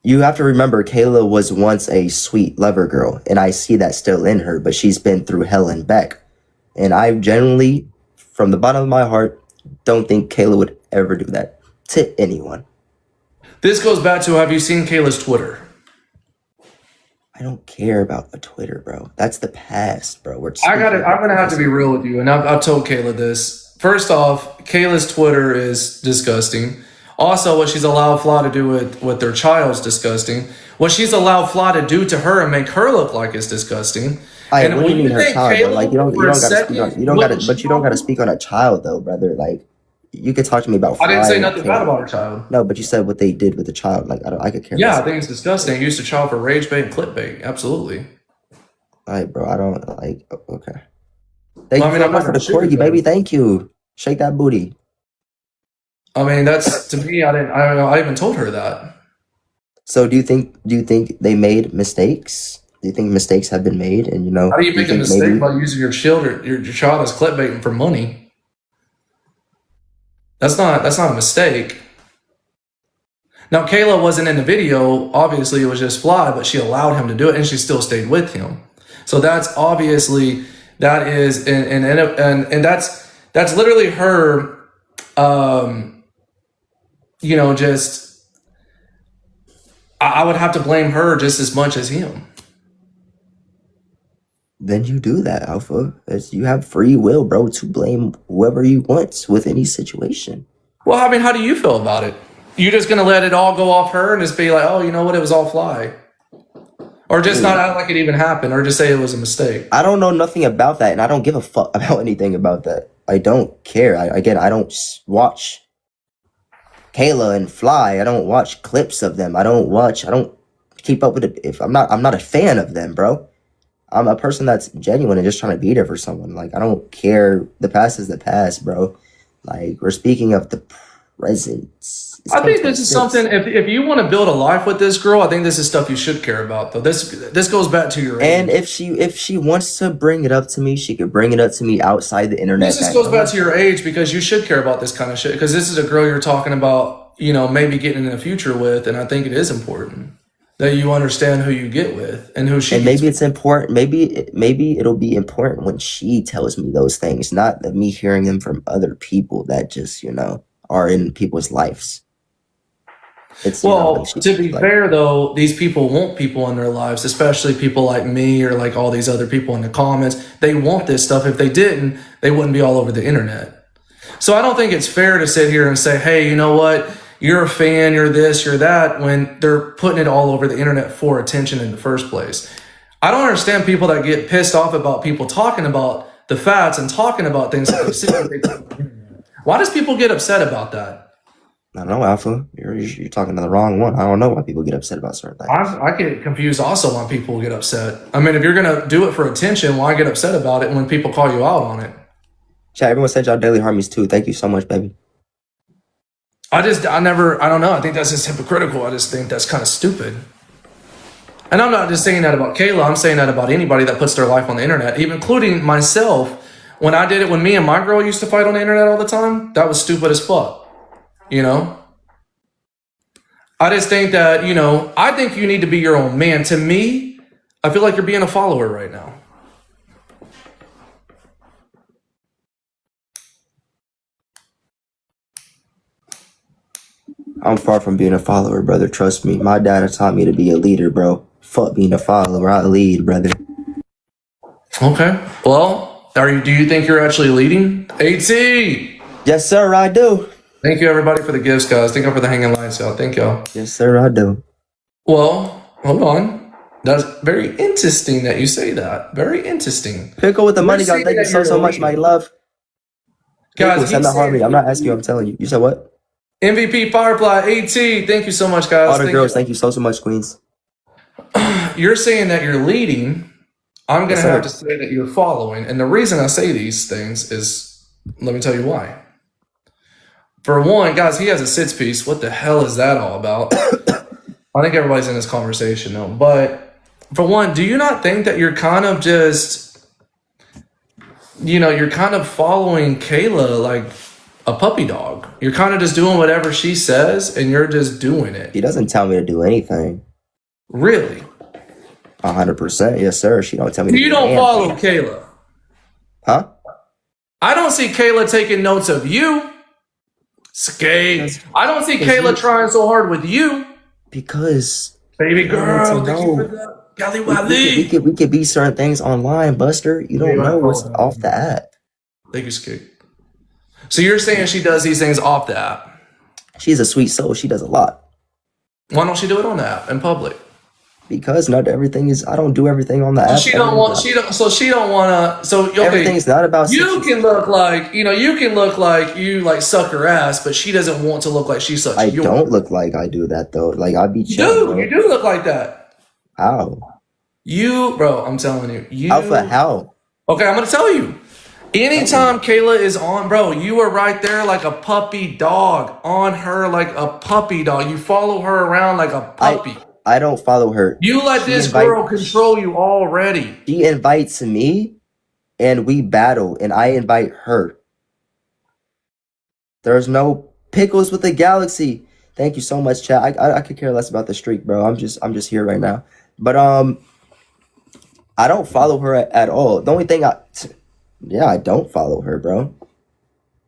Speaker 2: You have to remember Kayla was once a sweet lover girl, and I see that still in her, but she's been through hell and back. And I generally, from the bottom of my heart, don't think Kayla would ever do that to anyone.
Speaker 1: This goes back to have you seen Kayla's Twitter?
Speaker 2: I don't care about the Twitter, bro. That's the past, bro. We're
Speaker 1: I got it.
Speaker 2: speaking of
Speaker 1: I'm
Speaker 2: the
Speaker 1: gonna have to be
Speaker 2: present.
Speaker 1: real with you, and I've told Kayla this. First off, Kayla's Twitter is disgusting. Also, what she's allowed Fly to do with their child's disgusting. What she's allowed Fly to do to her and make her look like is disgusting.
Speaker 2: Like,
Speaker 1: And
Speaker 2: what do
Speaker 1: when
Speaker 2: you
Speaker 1: you
Speaker 2: mean her
Speaker 1: think
Speaker 2: child, bro? Like,
Speaker 1: Kayla
Speaker 2: you don't
Speaker 1: for a
Speaker 2: gotta speak
Speaker 1: second,
Speaker 2: on, you don't
Speaker 1: what
Speaker 2: gotta,
Speaker 1: did
Speaker 2: but
Speaker 1: she
Speaker 2: you don't gotta
Speaker 1: do?
Speaker 2: speak on a child, though, brother. Like, you could talk to me about
Speaker 1: I didn't
Speaker 2: Fly
Speaker 1: say
Speaker 2: and
Speaker 1: nothing bad
Speaker 2: Kayla.
Speaker 1: about her child.
Speaker 2: No, but you said what they did with the child. Like, I could care
Speaker 1: Yeah,
Speaker 2: less.
Speaker 1: I think it's disgusting. Used a child for rage bait and clickbait. Absolutely.
Speaker 2: Like, bro, I don't like. Okay. Thank
Speaker 1: Well, I
Speaker 2: you
Speaker 1: mean,
Speaker 2: so
Speaker 1: I'm not
Speaker 2: much for
Speaker 1: gonna
Speaker 2: the corgi,
Speaker 1: sugarcoat
Speaker 2: baby.
Speaker 1: it.
Speaker 2: Thank you. Shake that booty.
Speaker 1: I mean, that's to me. I even told her that.
Speaker 2: So, do you think they made mistakes? Do you think mistakes have been made? And
Speaker 1: How do you
Speaker 2: do you
Speaker 1: make a
Speaker 2: think
Speaker 1: mistake
Speaker 2: maybe?
Speaker 1: by using your children, your child as clickbaiting for money? That's not a mistake. Now, Kayla wasn't in the video. Obviously, it was just Fly, but she allowed him to do it, and she still stayed with him. So that's obviously that is, and that's literally her. Just I would have to blame her just as much as him.
Speaker 2: Then you do that, Alpha. You have free will, bro, to blame whoever you want with any situation.
Speaker 1: Well, I mean, how do you feel about it? You just gonna let it all go off her and just be like, oh, you know what, it was all Fly, or just not act like it even happened, or just say it was a mistake?
Speaker 2: I don't know nothing about that, and I don't give a fuck about anything about that. I don't care. I don't watch Kayla and Fly. I don't watch clips of them. I don't keep up with it. If I'm not a fan of them, bro. I'm a person that's genuine and just trying to be there for someone. Like, I don't care. The past is the past, bro. Like, we're speaking of the present. It's
Speaker 1: I think this is
Speaker 2: 2026.
Speaker 1: something. If you want to build a life with this girl, I think this is stuff you should care about. Though this goes back to your
Speaker 2: And
Speaker 1: age.
Speaker 2: if she wants to bring it up to me, she could bring it up to me outside the internet.
Speaker 1: This just goes back to your age because you should care about this kind of shit. Because this is a girl you're talking about, maybe getting in the future with, and I think it is important that you understand who you get with and who she.
Speaker 2: And
Speaker 1: gets
Speaker 2: maybe it's important. Maybe it'll be important when she tells me those things, not me hearing them from other people that just are in people's lives. It's
Speaker 1: Well, to be fair though, these people want people in their lives, especially people like me or like all these other people in the comments. They want this stuff. If they didn't, they wouldn't be all over the internet. So I don't think it's fair to sit here and say, hey, you know what? You're a fan, you're this, you're that, when they're putting it all over the internet for attention in the first place. I don't understand people that get pissed off about people talking about the facts and talking about things that they see. Why does people get upset about that?
Speaker 2: I don't know, Alpha. You're talking to the wrong one. I don't know why people get upset about certain things.
Speaker 1: I get confused also when people get upset. I mean, if you're going to do it for attention, why get upset about it when people call you out on it?
Speaker 2: Chat, everyone sent y'all daily harmonies too. Thank you so much, baby.
Speaker 1: I don't know. I think that's just hypocritical. I just think that's kind of stupid. And I'm not just saying that about Kayla. I'm saying that about anybody that puts their life on the internet, even including myself. When I did it, when me and my girl used to fight on the internet all the time, that was stupid as fuck. I just think that, I think you need to be your own man. To me, I feel like you're being a follower right now.
Speaker 2: I'm far from being a follower, brother. Trust me. My dad has taught me to be a leader, bro. Fuck being a follower. I lead, brother.
Speaker 1: Okay. Well, do you think you're actually leading? AT!
Speaker 2: Yes, sir, I do.
Speaker 1: Thank you, everybody, for the gifts, guys. Thank you for the hanging lights out. Thank y'all.
Speaker 2: Yes, sir, I do.
Speaker 1: Well, hold on. That's very interesting that you say that. Very interesting.
Speaker 2: Pickle with the money,
Speaker 1: You're
Speaker 2: y'all. Thank
Speaker 1: saying
Speaker 2: you
Speaker 1: that
Speaker 2: so
Speaker 1: you're
Speaker 2: much,
Speaker 1: leading.
Speaker 2: my love.
Speaker 1: Guys,
Speaker 2: Pickle, send the harmony. I'm not asking you, I'm telling you. You said what?
Speaker 1: MVP Firefly AT. Thank you so much, guys.
Speaker 2: All the girls, thank you so much, queens.
Speaker 1: You're saying that you're leading. I'm going to
Speaker 2: Yes, sir.
Speaker 1: have to say that you're following. And the reason I say these things is, let me tell you why. For one, guys, he has a sits piece. What the hell is that all about? I think everybody's in this conversation though. But for one, do you not think that you're kind of just, you're kind of following Kayla like a puppy dog? You're kind of just doing whatever she says and you're just doing it.
Speaker 2: She doesn't tell me to do anything.
Speaker 1: Really?
Speaker 2: 100%. Yes, sir. She don't tell me to do
Speaker 1: You don't
Speaker 2: anything.
Speaker 1: follow Kayla.
Speaker 2: Huh?
Speaker 1: I don't see Kayla taking notes of you. Skate. I don't see Kayla trying so hard with you.
Speaker 2: Because
Speaker 1: Baby girl,
Speaker 2: to
Speaker 1: thank you for that. Golly Wally.
Speaker 2: we could be certain things online, Buster. You don't know what's off the app.
Speaker 1: Thank you, Skate. So you're saying she does these things off the app?
Speaker 2: She's a sweet soul. She does a lot.
Speaker 1: Why don't she do it on the app in public?
Speaker 2: Because not everything is. I don't do everything on the app.
Speaker 1: She don't want. She don't. So she don't want to. So okay,
Speaker 2: everything's not about.
Speaker 1: You can look like you can look like you like suck her ass, but she doesn't want to look like she sucks.
Speaker 2: I don't look like I do that though. Like I be chill.
Speaker 1: Dude, you do look like that.
Speaker 2: How?
Speaker 1: Bro, I'm telling you.
Speaker 2: Alpha, how?
Speaker 1: Okay, I'm gonna tell you. Anytime Kayla is on, bro, you are right there like a puppy dog on her like a puppy dog. You follow her around like a puppy.
Speaker 2: I don't follow her.
Speaker 1: You let this girl control you already.
Speaker 2: She invites me and we battle and I invite her. There's no pickles with the galaxy. Thank you so much, chat. I could care less about the streak, bro. I'm just here right now. But I don't follow her at all. The only thing I don't follow her, bro.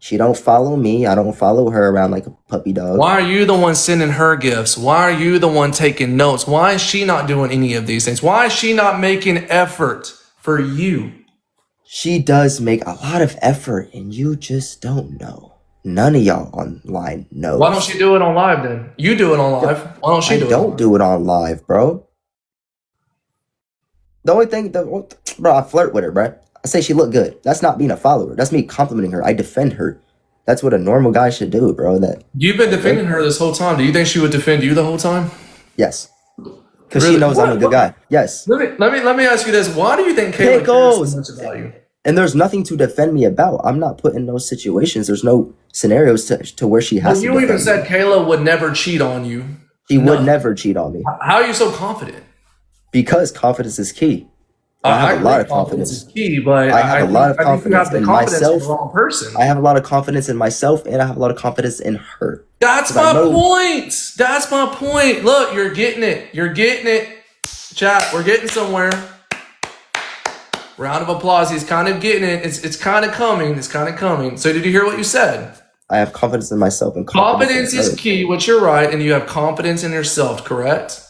Speaker 2: She don't follow me. I don't follow her around like a puppy dog.
Speaker 1: Why are you the one sending her gifts? Why are you the one taking notes? Why is she not doing any of these things? Why is she not making effort for you?
Speaker 2: She does make a lot of effort and you just don't know. None of y'all online know.
Speaker 1: Why don't she do it on live then? You do it on live. Why don't she do it? I
Speaker 2: don't do it on live, bro. The only thing, bro, I flirt with her, bro. I say she look good. That's not being a follower. That's me complimenting her. I defend her. That's what a normal guy should do, bro.
Speaker 1: You've been defending her this whole time. Do you think she would defend you the whole time?
Speaker 2: Yes. Because she knows I'm a good guy. Yes.
Speaker 1: Let me ask you this. Why do you think Kayla cares so much about you?
Speaker 2: And there's nothing to defend me about. I'm not put in those situations. There's no scenarios to where she has to
Speaker 1: defend. You even said Kayla would never cheat on you.
Speaker 2: She would never cheat on me.
Speaker 1: How are you so confident?
Speaker 2: Because confidence is key. I have a lot of confidence.
Speaker 1: Is key, but
Speaker 2: I have a lot of confidence in myself.
Speaker 1: In the wrong person.
Speaker 2: I have a lot of confidence in myself, and I have a lot of confidence in her.
Speaker 1: That's my point. That's my point. Look, you're getting it. You're getting it. Chat, we're getting somewhere. Round of applause. He's kind of getting it. It's kind of coming. It's kind of coming. So did you hear what you said?
Speaker 2: I have confidence in myself and
Speaker 1: confidence is key, which you're right, and you have confidence in yourself, correct?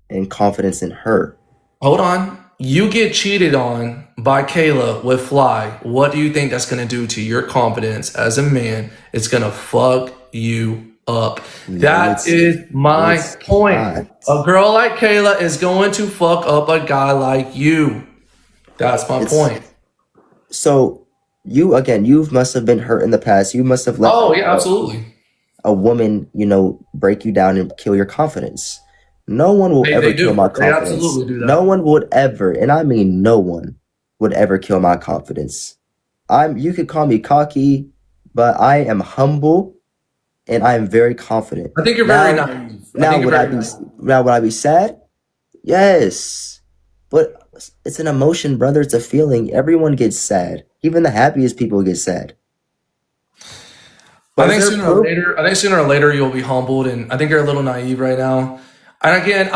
Speaker 2: And confidence in her.
Speaker 1: Hold on. You get cheated on by Kayla with Fly. What do you think that's going to do to your confidence as a man? It's going to fuck you up. That is my point. A girl like Kayla is going to fuck up a guy like you. That's my point.
Speaker 2: So you must have been hurt in the past. You must have let
Speaker 1: absolutely.
Speaker 2: A woman, break you down and kill your confidence. No one will ever kill my confidence. They absolutely do that. No one would ever, and I mean no one, would ever kill my confidence. You could call me cocky, but I am humble and I am very confident.
Speaker 1: I think you're very naive.
Speaker 2: Now would I be sad? Yes. But it's an emotion, brother. It's a feeling. Everyone gets sad. Even the happiest people get sad.
Speaker 1: I think sooner or later you'll be humbled, and I think you're a little naive right now. And again,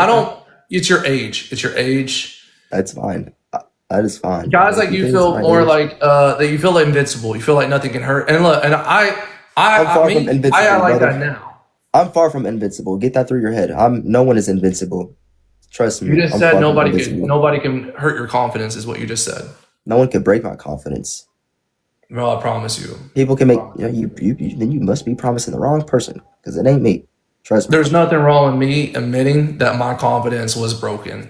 Speaker 1: it's your age. It's your age.
Speaker 2: That's fine. That is fine.
Speaker 1: Guys like you feel more like that you feel invincible. You feel like nothing can hurt. And look, and I like that now.
Speaker 2: I'm far from invincible. Get that through your head. No one is invincible. Trust me.
Speaker 1: You just said nobody can hurt your confidence is what you just said.
Speaker 2: No one can break my confidence.
Speaker 1: Bro, I promise you.
Speaker 2: People can make then you must be promising the wrong person because it ain't me. Trust me.
Speaker 1: There's nothing wrong with me admitting that my confidence was broken.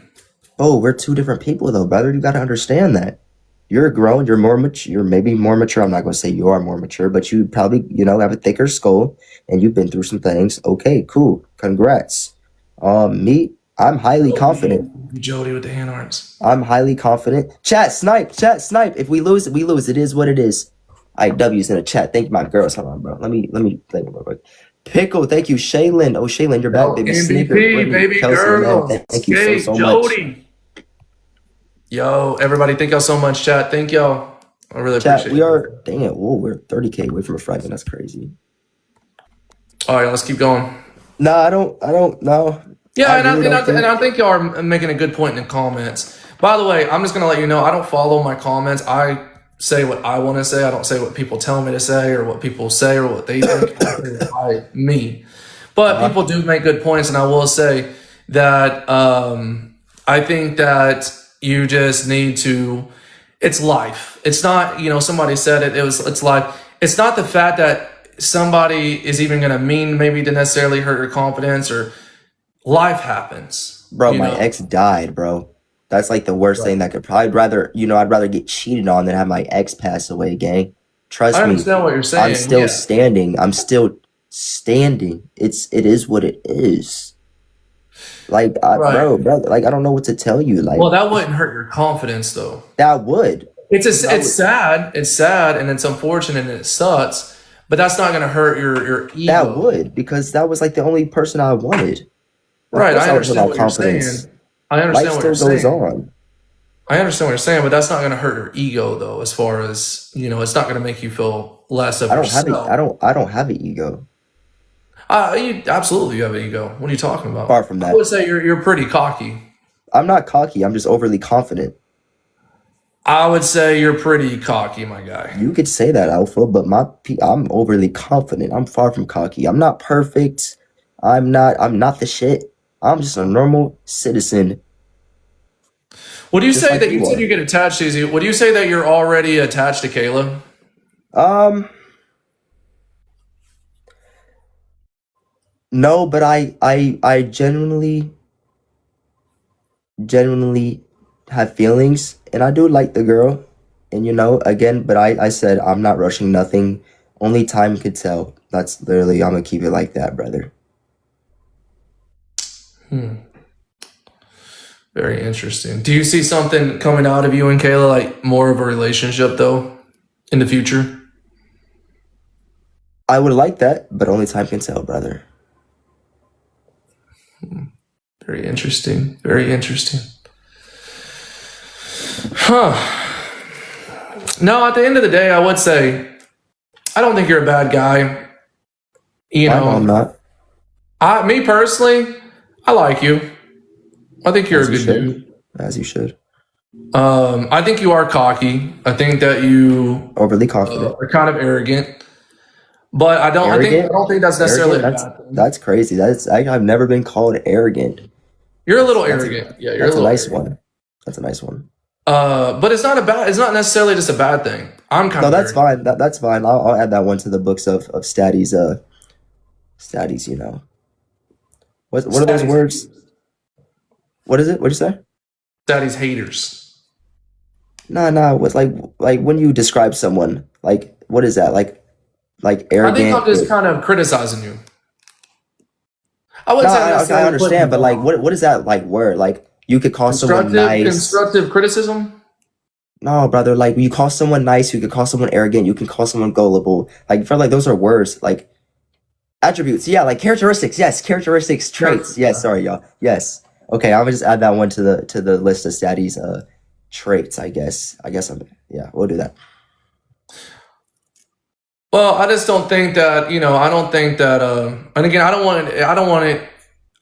Speaker 2: Oh, we're two different people though, brother. You got to understand that. You're grown. You're more mature. You're maybe more mature. I'm not going to say you are more mature, but you probably, have a thicker skull and you've been through some things. Okay, cool. Congrats. Me, I'm highly confident.
Speaker 1: Jody with the hand arms.
Speaker 2: I'm highly confident. Chat, snipe. If we lose, we lose. It is what it is. W's in the chat. Thank you, my girls. Hold on, bro. Let me think real quick. Pickle, thank you, Shaylin. Oh, Shaylin, you're back, baby.
Speaker 1: MVP,
Speaker 2: Sneaker,
Speaker 1: baby
Speaker 2: Kelsey,
Speaker 1: girl.
Speaker 2: Thank you so much.
Speaker 1: Yo, everybody, thank y'all so much, chat. Thank y'all. I really appreciate it.
Speaker 2: Dang it. Whoa, we're 30K away from a fragment. That's crazy.
Speaker 1: All right, let's keep going.
Speaker 2: No, I don't know.
Speaker 1: Yeah, and I think y'all are making a good point in the comments. By the way, I'm just going to let you know, I don't follow my comments. I say what I want to say. I don't say what people tell me to say or what people say or what they think by me. But people do make good points, and I will say that I think that you just need to. It's life. It's not. Somebody said it. It's life. it's not the fact that somebody is even going to mean maybe to necessarily hurt your confidence, or life happens.
Speaker 2: Bro,
Speaker 1: You
Speaker 2: my
Speaker 1: know,
Speaker 2: ex died, bro. That's like the worst
Speaker 1: right.
Speaker 2: thing that could probably I'd rather get cheated on than have my ex pass away, gang.
Speaker 1: I
Speaker 2: Trust me,
Speaker 1: understand what you're
Speaker 2: I'm
Speaker 1: saying.
Speaker 2: still
Speaker 1: Yeah.
Speaker 2: standing. I'm still standing. It is what it is. Like,
Speaker 1: Right.
Speaker 2: bro, like I don't know what to tell you. Like
Speaker 1: Well, that wouldn't hurt your confidence, though.
Speaker 2: that would. That
Speaker 1: It's
Speaker 2: would
Speaker 1: sad. It's sad, and it's unfortunate, and it sucks. But that's not going to hurt your
Speaker 2: that
Speaker 1: ego.
Speaker 2: would because that was like the only person I wanted. Of
Speaker 1: Right.
Speaker 2: course
Speaker 1: I
Speaker 2: I would put
Speaker 1: understand
Speaker 2: my
Speaker 1: what you're saying.
Speaker 2: confidence.
Speaker 1: I
Speaker 2: Life
Speaker 1: understand what you're
Speaker 2: still goes
Speaker 1: saying.
Speaker 2: on.
Speaker 1: I understand what you're saying, but that's not going to hurt your ego, though. As far as it's not going to make you feel less of
Speaker 2: I don't have
Speaker 1: yourself.
Speaker 2: I don't have an ego.
Speaker 1: You absolutely have an ego. What are you talking about?
Speaker 2: Far from
Speaker 1: I
Speaker 2: that.
Speaker 1: would say you're pretty cocky.
Speaker 2: I'm not cocky. I'm just overly confident.
Speaker 1: I would say you're pretty cocky, my guy.
Speaker 2: You could say that, Alpha, but I'm overly confident. I'm far from cocky. I'm not perfect. I'm not the shit. I'm just a normal citizen.
Speaker 1: Would you
Speaker 2: Just
Speaker 1: say
Speaker 2: like
Speaker 1: that
Speaker 2: you
Speaker 1: you said
Speaker 2: are.
Speaker 1: you get attached to you? Would you say that you're already attached to Kayla?
Speaker 2: Um, no, but I genuinely have feelings, and I do like the girl. And again, but I said I'm not rushing nothing. Only time could tell. That's literally, I'm gonna keep it like that, brother.
Speaker 1: Very interesting. Do you see something coming out of you and Kayla, like more of a relationship, though, in the future?
Speaker 2: I would like that, but only time can tell, brother.
Speaker 1: Very interesting. Very interesting. Huh. No, at the end of the day, I would say I don't think you're a bad guy. You
Speaker 2: I know I'm
Speaker 1: know,
Speaker 2: not.
Speaker 1: me personally, I like you. I think you're a
Speaker 2: As you
Speaker 1: good
Speaker 2: should.
Speaker 1: dude.
Speaker 2: As you should.
Speaker 1: I think you are cocky. I think that you
Speaker 2: Overly confident.
Speaker 1: are kind of arrogant. But I don't. I
Speaker 2: Arrogant?
Speaker 1: don't think that's necessarily
Speaker 2: Arrogant?
Speaker 1: a
Speaker 2: That's
Speaker 1: bad thing.
Speaker 2: that's crazy. I've never been called arrogant.
Speaker 1: You're a little
Speaker 2: That's
Speaker 1: arrogant. Yeah, you're a
Speaker 2: that's a
Speaker 1: little
Speaker 2: nice
Speaker 1: arrogant.
Speaker 2: one. That's a nice one.
Speaker 1: But it's not a bad. It's not necessarily just a bad thing. I'm kind
Speaker 2: No,
Speaker 1: of
Speaker 2: that's
Speaker 1: arrogant.
Speaker 2: fine. That's fine. I'll add that one to the books of Statty's Statty's, What are those words? What is it? What'd you say?
Speaker 1: Daddy's haters.
Speaker 2: Nah, what's like when you describe someone, like what is that? Like
Speaker 1: I think
Speaker 2: arrogant
Speaker 1: I'm just
Speaker 2: with,
Speaker 1: kind of criticizing you. I
Speaker 2: no,
Speaker 1: wouldn't say I'm
Speaker 2: I
Speaker 1: necessarily putting
Speaker 2: understand,
Speaker 1: you
Speaker 2: but like
Speaker 1: down.
Speaker 2: what is that like word? Like you could call someone nice.
Speaker 1: Constructive criticism.
Speaker 2: No, brother, like you call someone nice, you could call someone arrogant, you can call someone gullible. Like I feel like those are words, like attributes. Yeah, like characteristics. Yes, characteristics, traits. Yes, sorry, y'all. Yes. Okay, I'm gonna just add that one to the list of Statty's traits, I guess. We'll do that.
Speaker 1: Well, I just don't think that. I don't think that. And again, I don't want it. I don't want it.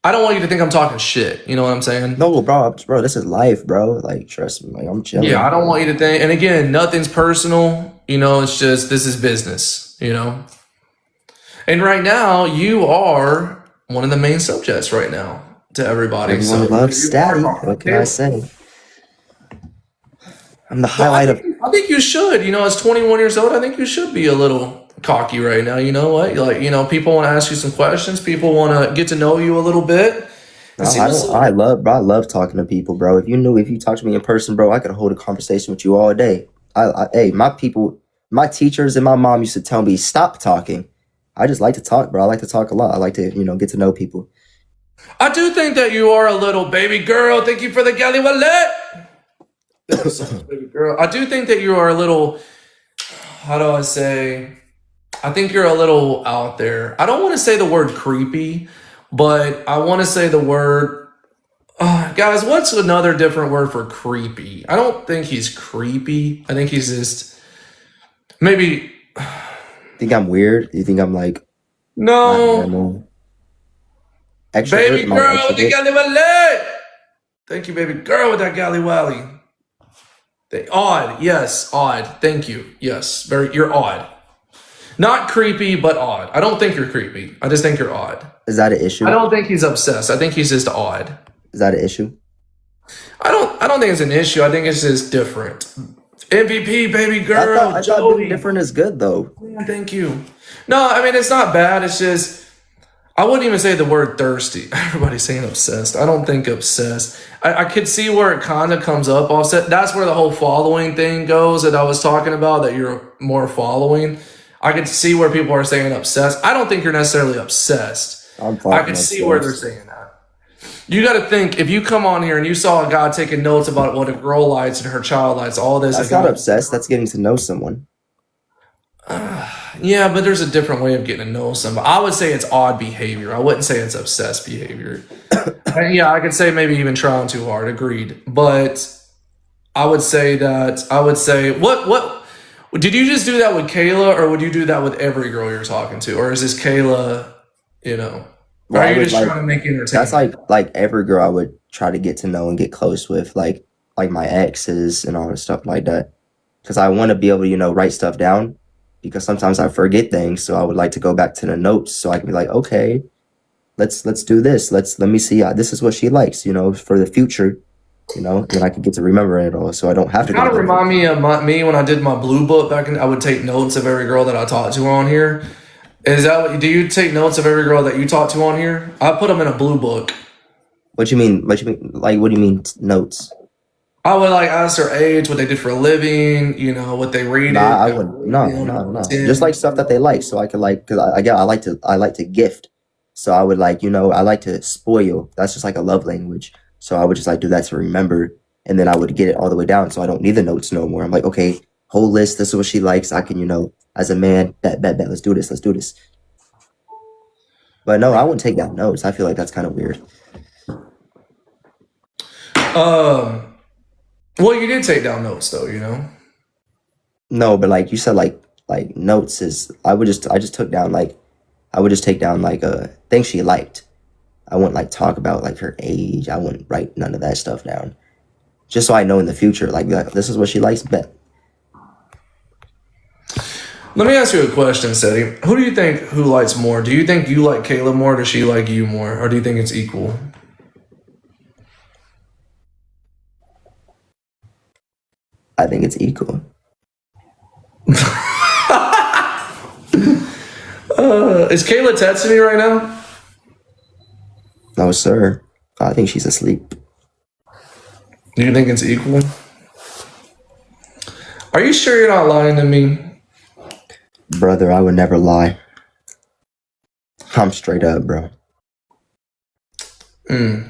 Speaker 1: I don't want you to think I'm talking shit. You know what I'm saying?
Speaker 2: No, bro, this is life, bro. Like, trust me, like I'm chilling.
Speaker 1: Yeah, I don't want you to think. And again, nothing's personal. It's just this is business. And right now, you are one of the main subjects right now to everybody.
Speaker 2: Everyone loves Statty. What can I say? I'm the highlight of.
Speaker 1: I think you should. As 21 years old, I think you should be a little cocky right now. You know what? Like, people want to ask you some questions. People want to get to know you a little bit.
Speaker 2: No, I love talking to people, bro. If you talk to me in person, bro, I could hold a conversation with you all day. Hey, my teachers and my mom used to tell me, stop talking. I just like to talk, bro. I like to talk a lot. I like to, get to know people.
Speaker 1: I do think that you are a little baby girl. Thank you for the galley wallet. Baby girl. I do think that you are a little, how do I say? I think you're a little out there. I don't want to say the word creepy, but I want to say the word, guys, what's another different word for creepy? I don't think he's creepy. I think he's just maybe.
Speaker 2: Think I'm weird? You think I'm like not
Speaker 1: No,
Speaker 2: normal?
Speaker 1: baby
Speaker 2: Extrovert? Am I
Speaker 1: girl with the
Speaker 2: extrovert?
Speaker 1: galley wallet. Thank you, baby girl with that galley wally. Odd, yes, odd. Thank you. Yes, you're odd. Not creepy, but odd. I don't think you're creepy. I just think you're odd.
Speaker 2: Is that an issue?
Speaker 1: I don't think he's obsessed. I think he's just odd.
Speaker 2: Is that an issue?
Speaker 1: I don't think it's an issue. I think it's just different. MVP, baby
Speaker 2: I
Speaker 1: girl,
Speaker 2: thought being
Speaker 1: Joey.
Speaker 2: different is good though.
Speaker 1: Yeah, thank you. No, I mean it's not bad. It's just I wouldn't even say the word thirsty. Everybody's saying obsessed. I don't think obsessed. I could see where it kind of comes up offset. That's where the whole following thing goes that I was talking about, that you're more following. I could see where people are saying obsessed. I don't think you're necessarily obsessed.
Speaker 2: I'm
Speaker 1: I
Speaker 2: fucking
Speaker 1: could see where they're
Speaker 2: obsessed.
Speaker 1: saying that. You got to think, if you come on here and you saw a guy taking notes about what a girl likes and her child likes, all this.
Speaker 2: That's not obsessed. That's getting to know someone.
Speaker 1: Yeah, but there's a different way of getting to know somebody. I would say it's odd behavior. I wouldn't say it's obsessed behavior. And yeah, I could say maybe even trying too hard. Agreed. But I would say what did you just do that with Kayla, or would you do that with every girl you're talking to, or is this Kayla? You know, or
Speaker 2: Well,
Speaker 1: are
Speaker 2: I
Speaker 1: you
Speaker 2: would
Speaker 1: just
Speaker 2: like
Speaker 1: trying to make entertainment?
Speaker 2: that's like every girl I would try to get to know and get close with, like my exes and all the stuff like that. Because I want to be able to, write stuff down. Because sometimes I forget things, so I would like to go back to the notes so I can be like, okay, let's do this. Let me see. This is what she likes, for the future, and then I can get to remembering it all, so I don't have to go
Speaker 1: Kind
Speaker 2: to
Speaker 1: of
Speaker 2: the
Speaker 1: remind
Speaker 2: notes.
Speaker 1: me of me when I did my blue book back in. I would take notes of every girl that I talked to on here. Is that what? Do you take notes of every girl that you talk to on here? I put them in a blue book.
Speaker 2: What you mean? What you mean? Like, what do you mean notes?
Speaker 1: I would like ask their age, what they did for a living, what they rated,
Speaker 2: Nah, I wouldn't. No, no. Just like stuff that they like, so I could because I like to gift. So I would I like to spoil. That's just like a love language. So I would just do that to remember, and then I would get it all the way down, so I don't need the notes no more. I'm like, okay, whole list. This is what she likes. I can, as a man, bet. Let's do this. Let's do this. But no, I wouldn't take down notes. I feel like that's kind of weird.
Speaker 1: Well, you did take down notes though,
Speaker 2: No, but like you said, like notes is. I just took down I would just take down things she liked. I wouldn't talk about her age. I wouldn't write none of that stuff down. Just so I know in the future, be like, this is what she likes, bet.
Speaker 1: Let me ask you a question, Seti. Who do you think who likes more? Do you think you like Kayla more, or does she like you more? Or do you think it's equal?
Speaker 2: I think it's equal.
Speaker 1: Is Kayla texting me right now?
Speaker 2: No, sir. I think she's asleep.
Speaker 1: Do you think it's equal? Are you sure you're not lying to me?
Speaker 2: Brother, I would never lie. I'm straight up, bro.
Speaker 1: Do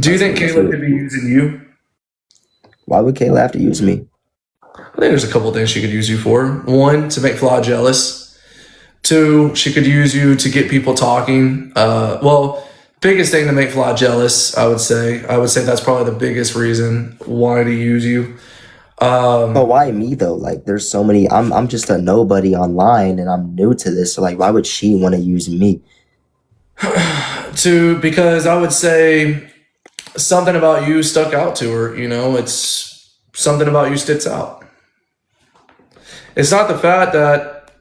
Speaker 1: you think Kayla could be using you?
Speaker 2: Why would Kayla have to use me?
Speaker 1: I think there's a couple things she could use you for. One, to make Flaw jealous. Two, she could use you to get people talking. Biggest thing to make Flaw jealous, I would say. I would say that's probably the biggest reason why to use you.
Speaker 2: But why me though? There's so many. I'm just a nobody online, and I'm new to this. So why would she want to use me?
Speaker 1: Because I would say something about you stuck out to her. It's something about you sticks out. It's not the fact that,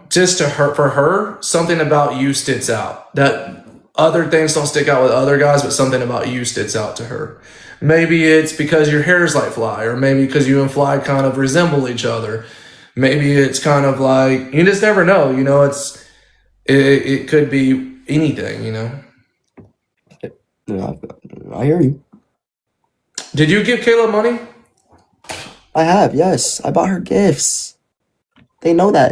Speaker 1: just to her, for her, something about you sticks out. That other things don't stick out with other guys, but something about you sticks out to her. Maybe it's because your hair is like Fly, or maybe because you and Fly kind of resemble each other. Maybe it's kind of like, you just never know. It could be anything,
Speaker 2: Yeah, I hear you.
Speaker 1: Did you give Kayla money?
Speaker 2: I have, yes. I bought her gifts. They know that.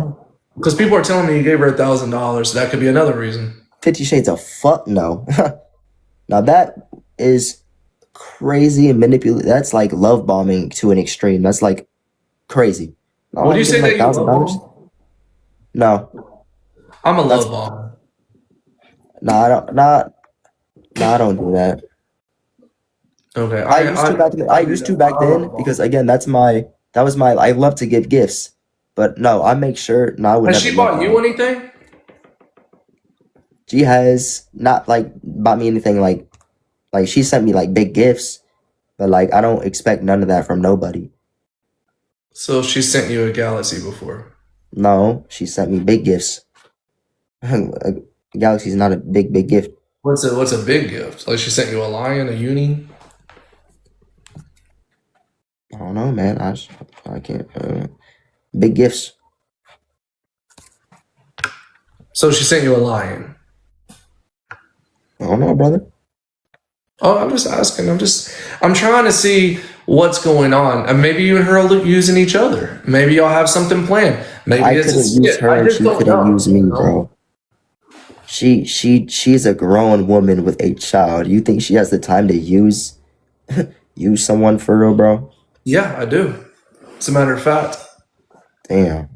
Speaker 1: Because people are telling me you gave her $1,000, so that could be another reason.
Speaker 2: 50 Shades of fuck no. Now that is crazy and manipulative. That's like love bombing to an extreme. That's crazy. No,
Speaker 1: Would you say that you love
Speaker 2: $1,000?
Speaker 1: bomb?
Speaker 2: No.
Speaker 1: I'm a
Speaker 2: That's
Speaker 1: love bomber.
Speaker 2: no, I don't not no, I don't do that.
Speaker 1: Okay,
Speaker 2: I used to back then because again that was my I love to give gifts. But no, I make sure no, I would
Speaker 1: Has
Speaker 2: never
Speaker 1: she
Speaker 2: love
Speaker 1: bought you
Speaker 2: bomb.
Speaker 1: anything?
Speaker 2: She has not bought me anything she sent me big gifts, but I don't expect none of that from nobody.
Speaker 1: So she sent you a galaxy before.
Speaker 2: No, she sent me big gifts. A Galaxy's not a big gift.
Speaker 1: What's a big gift? Like she sent you a lion, a uni?
Speaker 2: I don't know, man. I can't. Big gifts.
Speaker 1: So she sent you a lion.
Speaker 2: I don't know, brother.
Speaker 1: Oh, I'm just asking. I'm trying to see what's going on. And maybe you and her are using each other. Maybe y'all have something planned. Maybe
Speaker 2: I
Speaker 1: it's a
Speaker 2: couldn't use
Speaker 1: skit. I
Speaker 2: her.
Speaker 1: just
Speaker 2: She
Speaker 1: don't
Speaker 2: couldn't
Speaker 1: know.
Speaker 2: use me, bro. She's a grown woman with a child. You think she has the time to use someone for real, bro?
Speaker 1: Yeah, I do. As a matter of fact.
Speaker 2: Damn.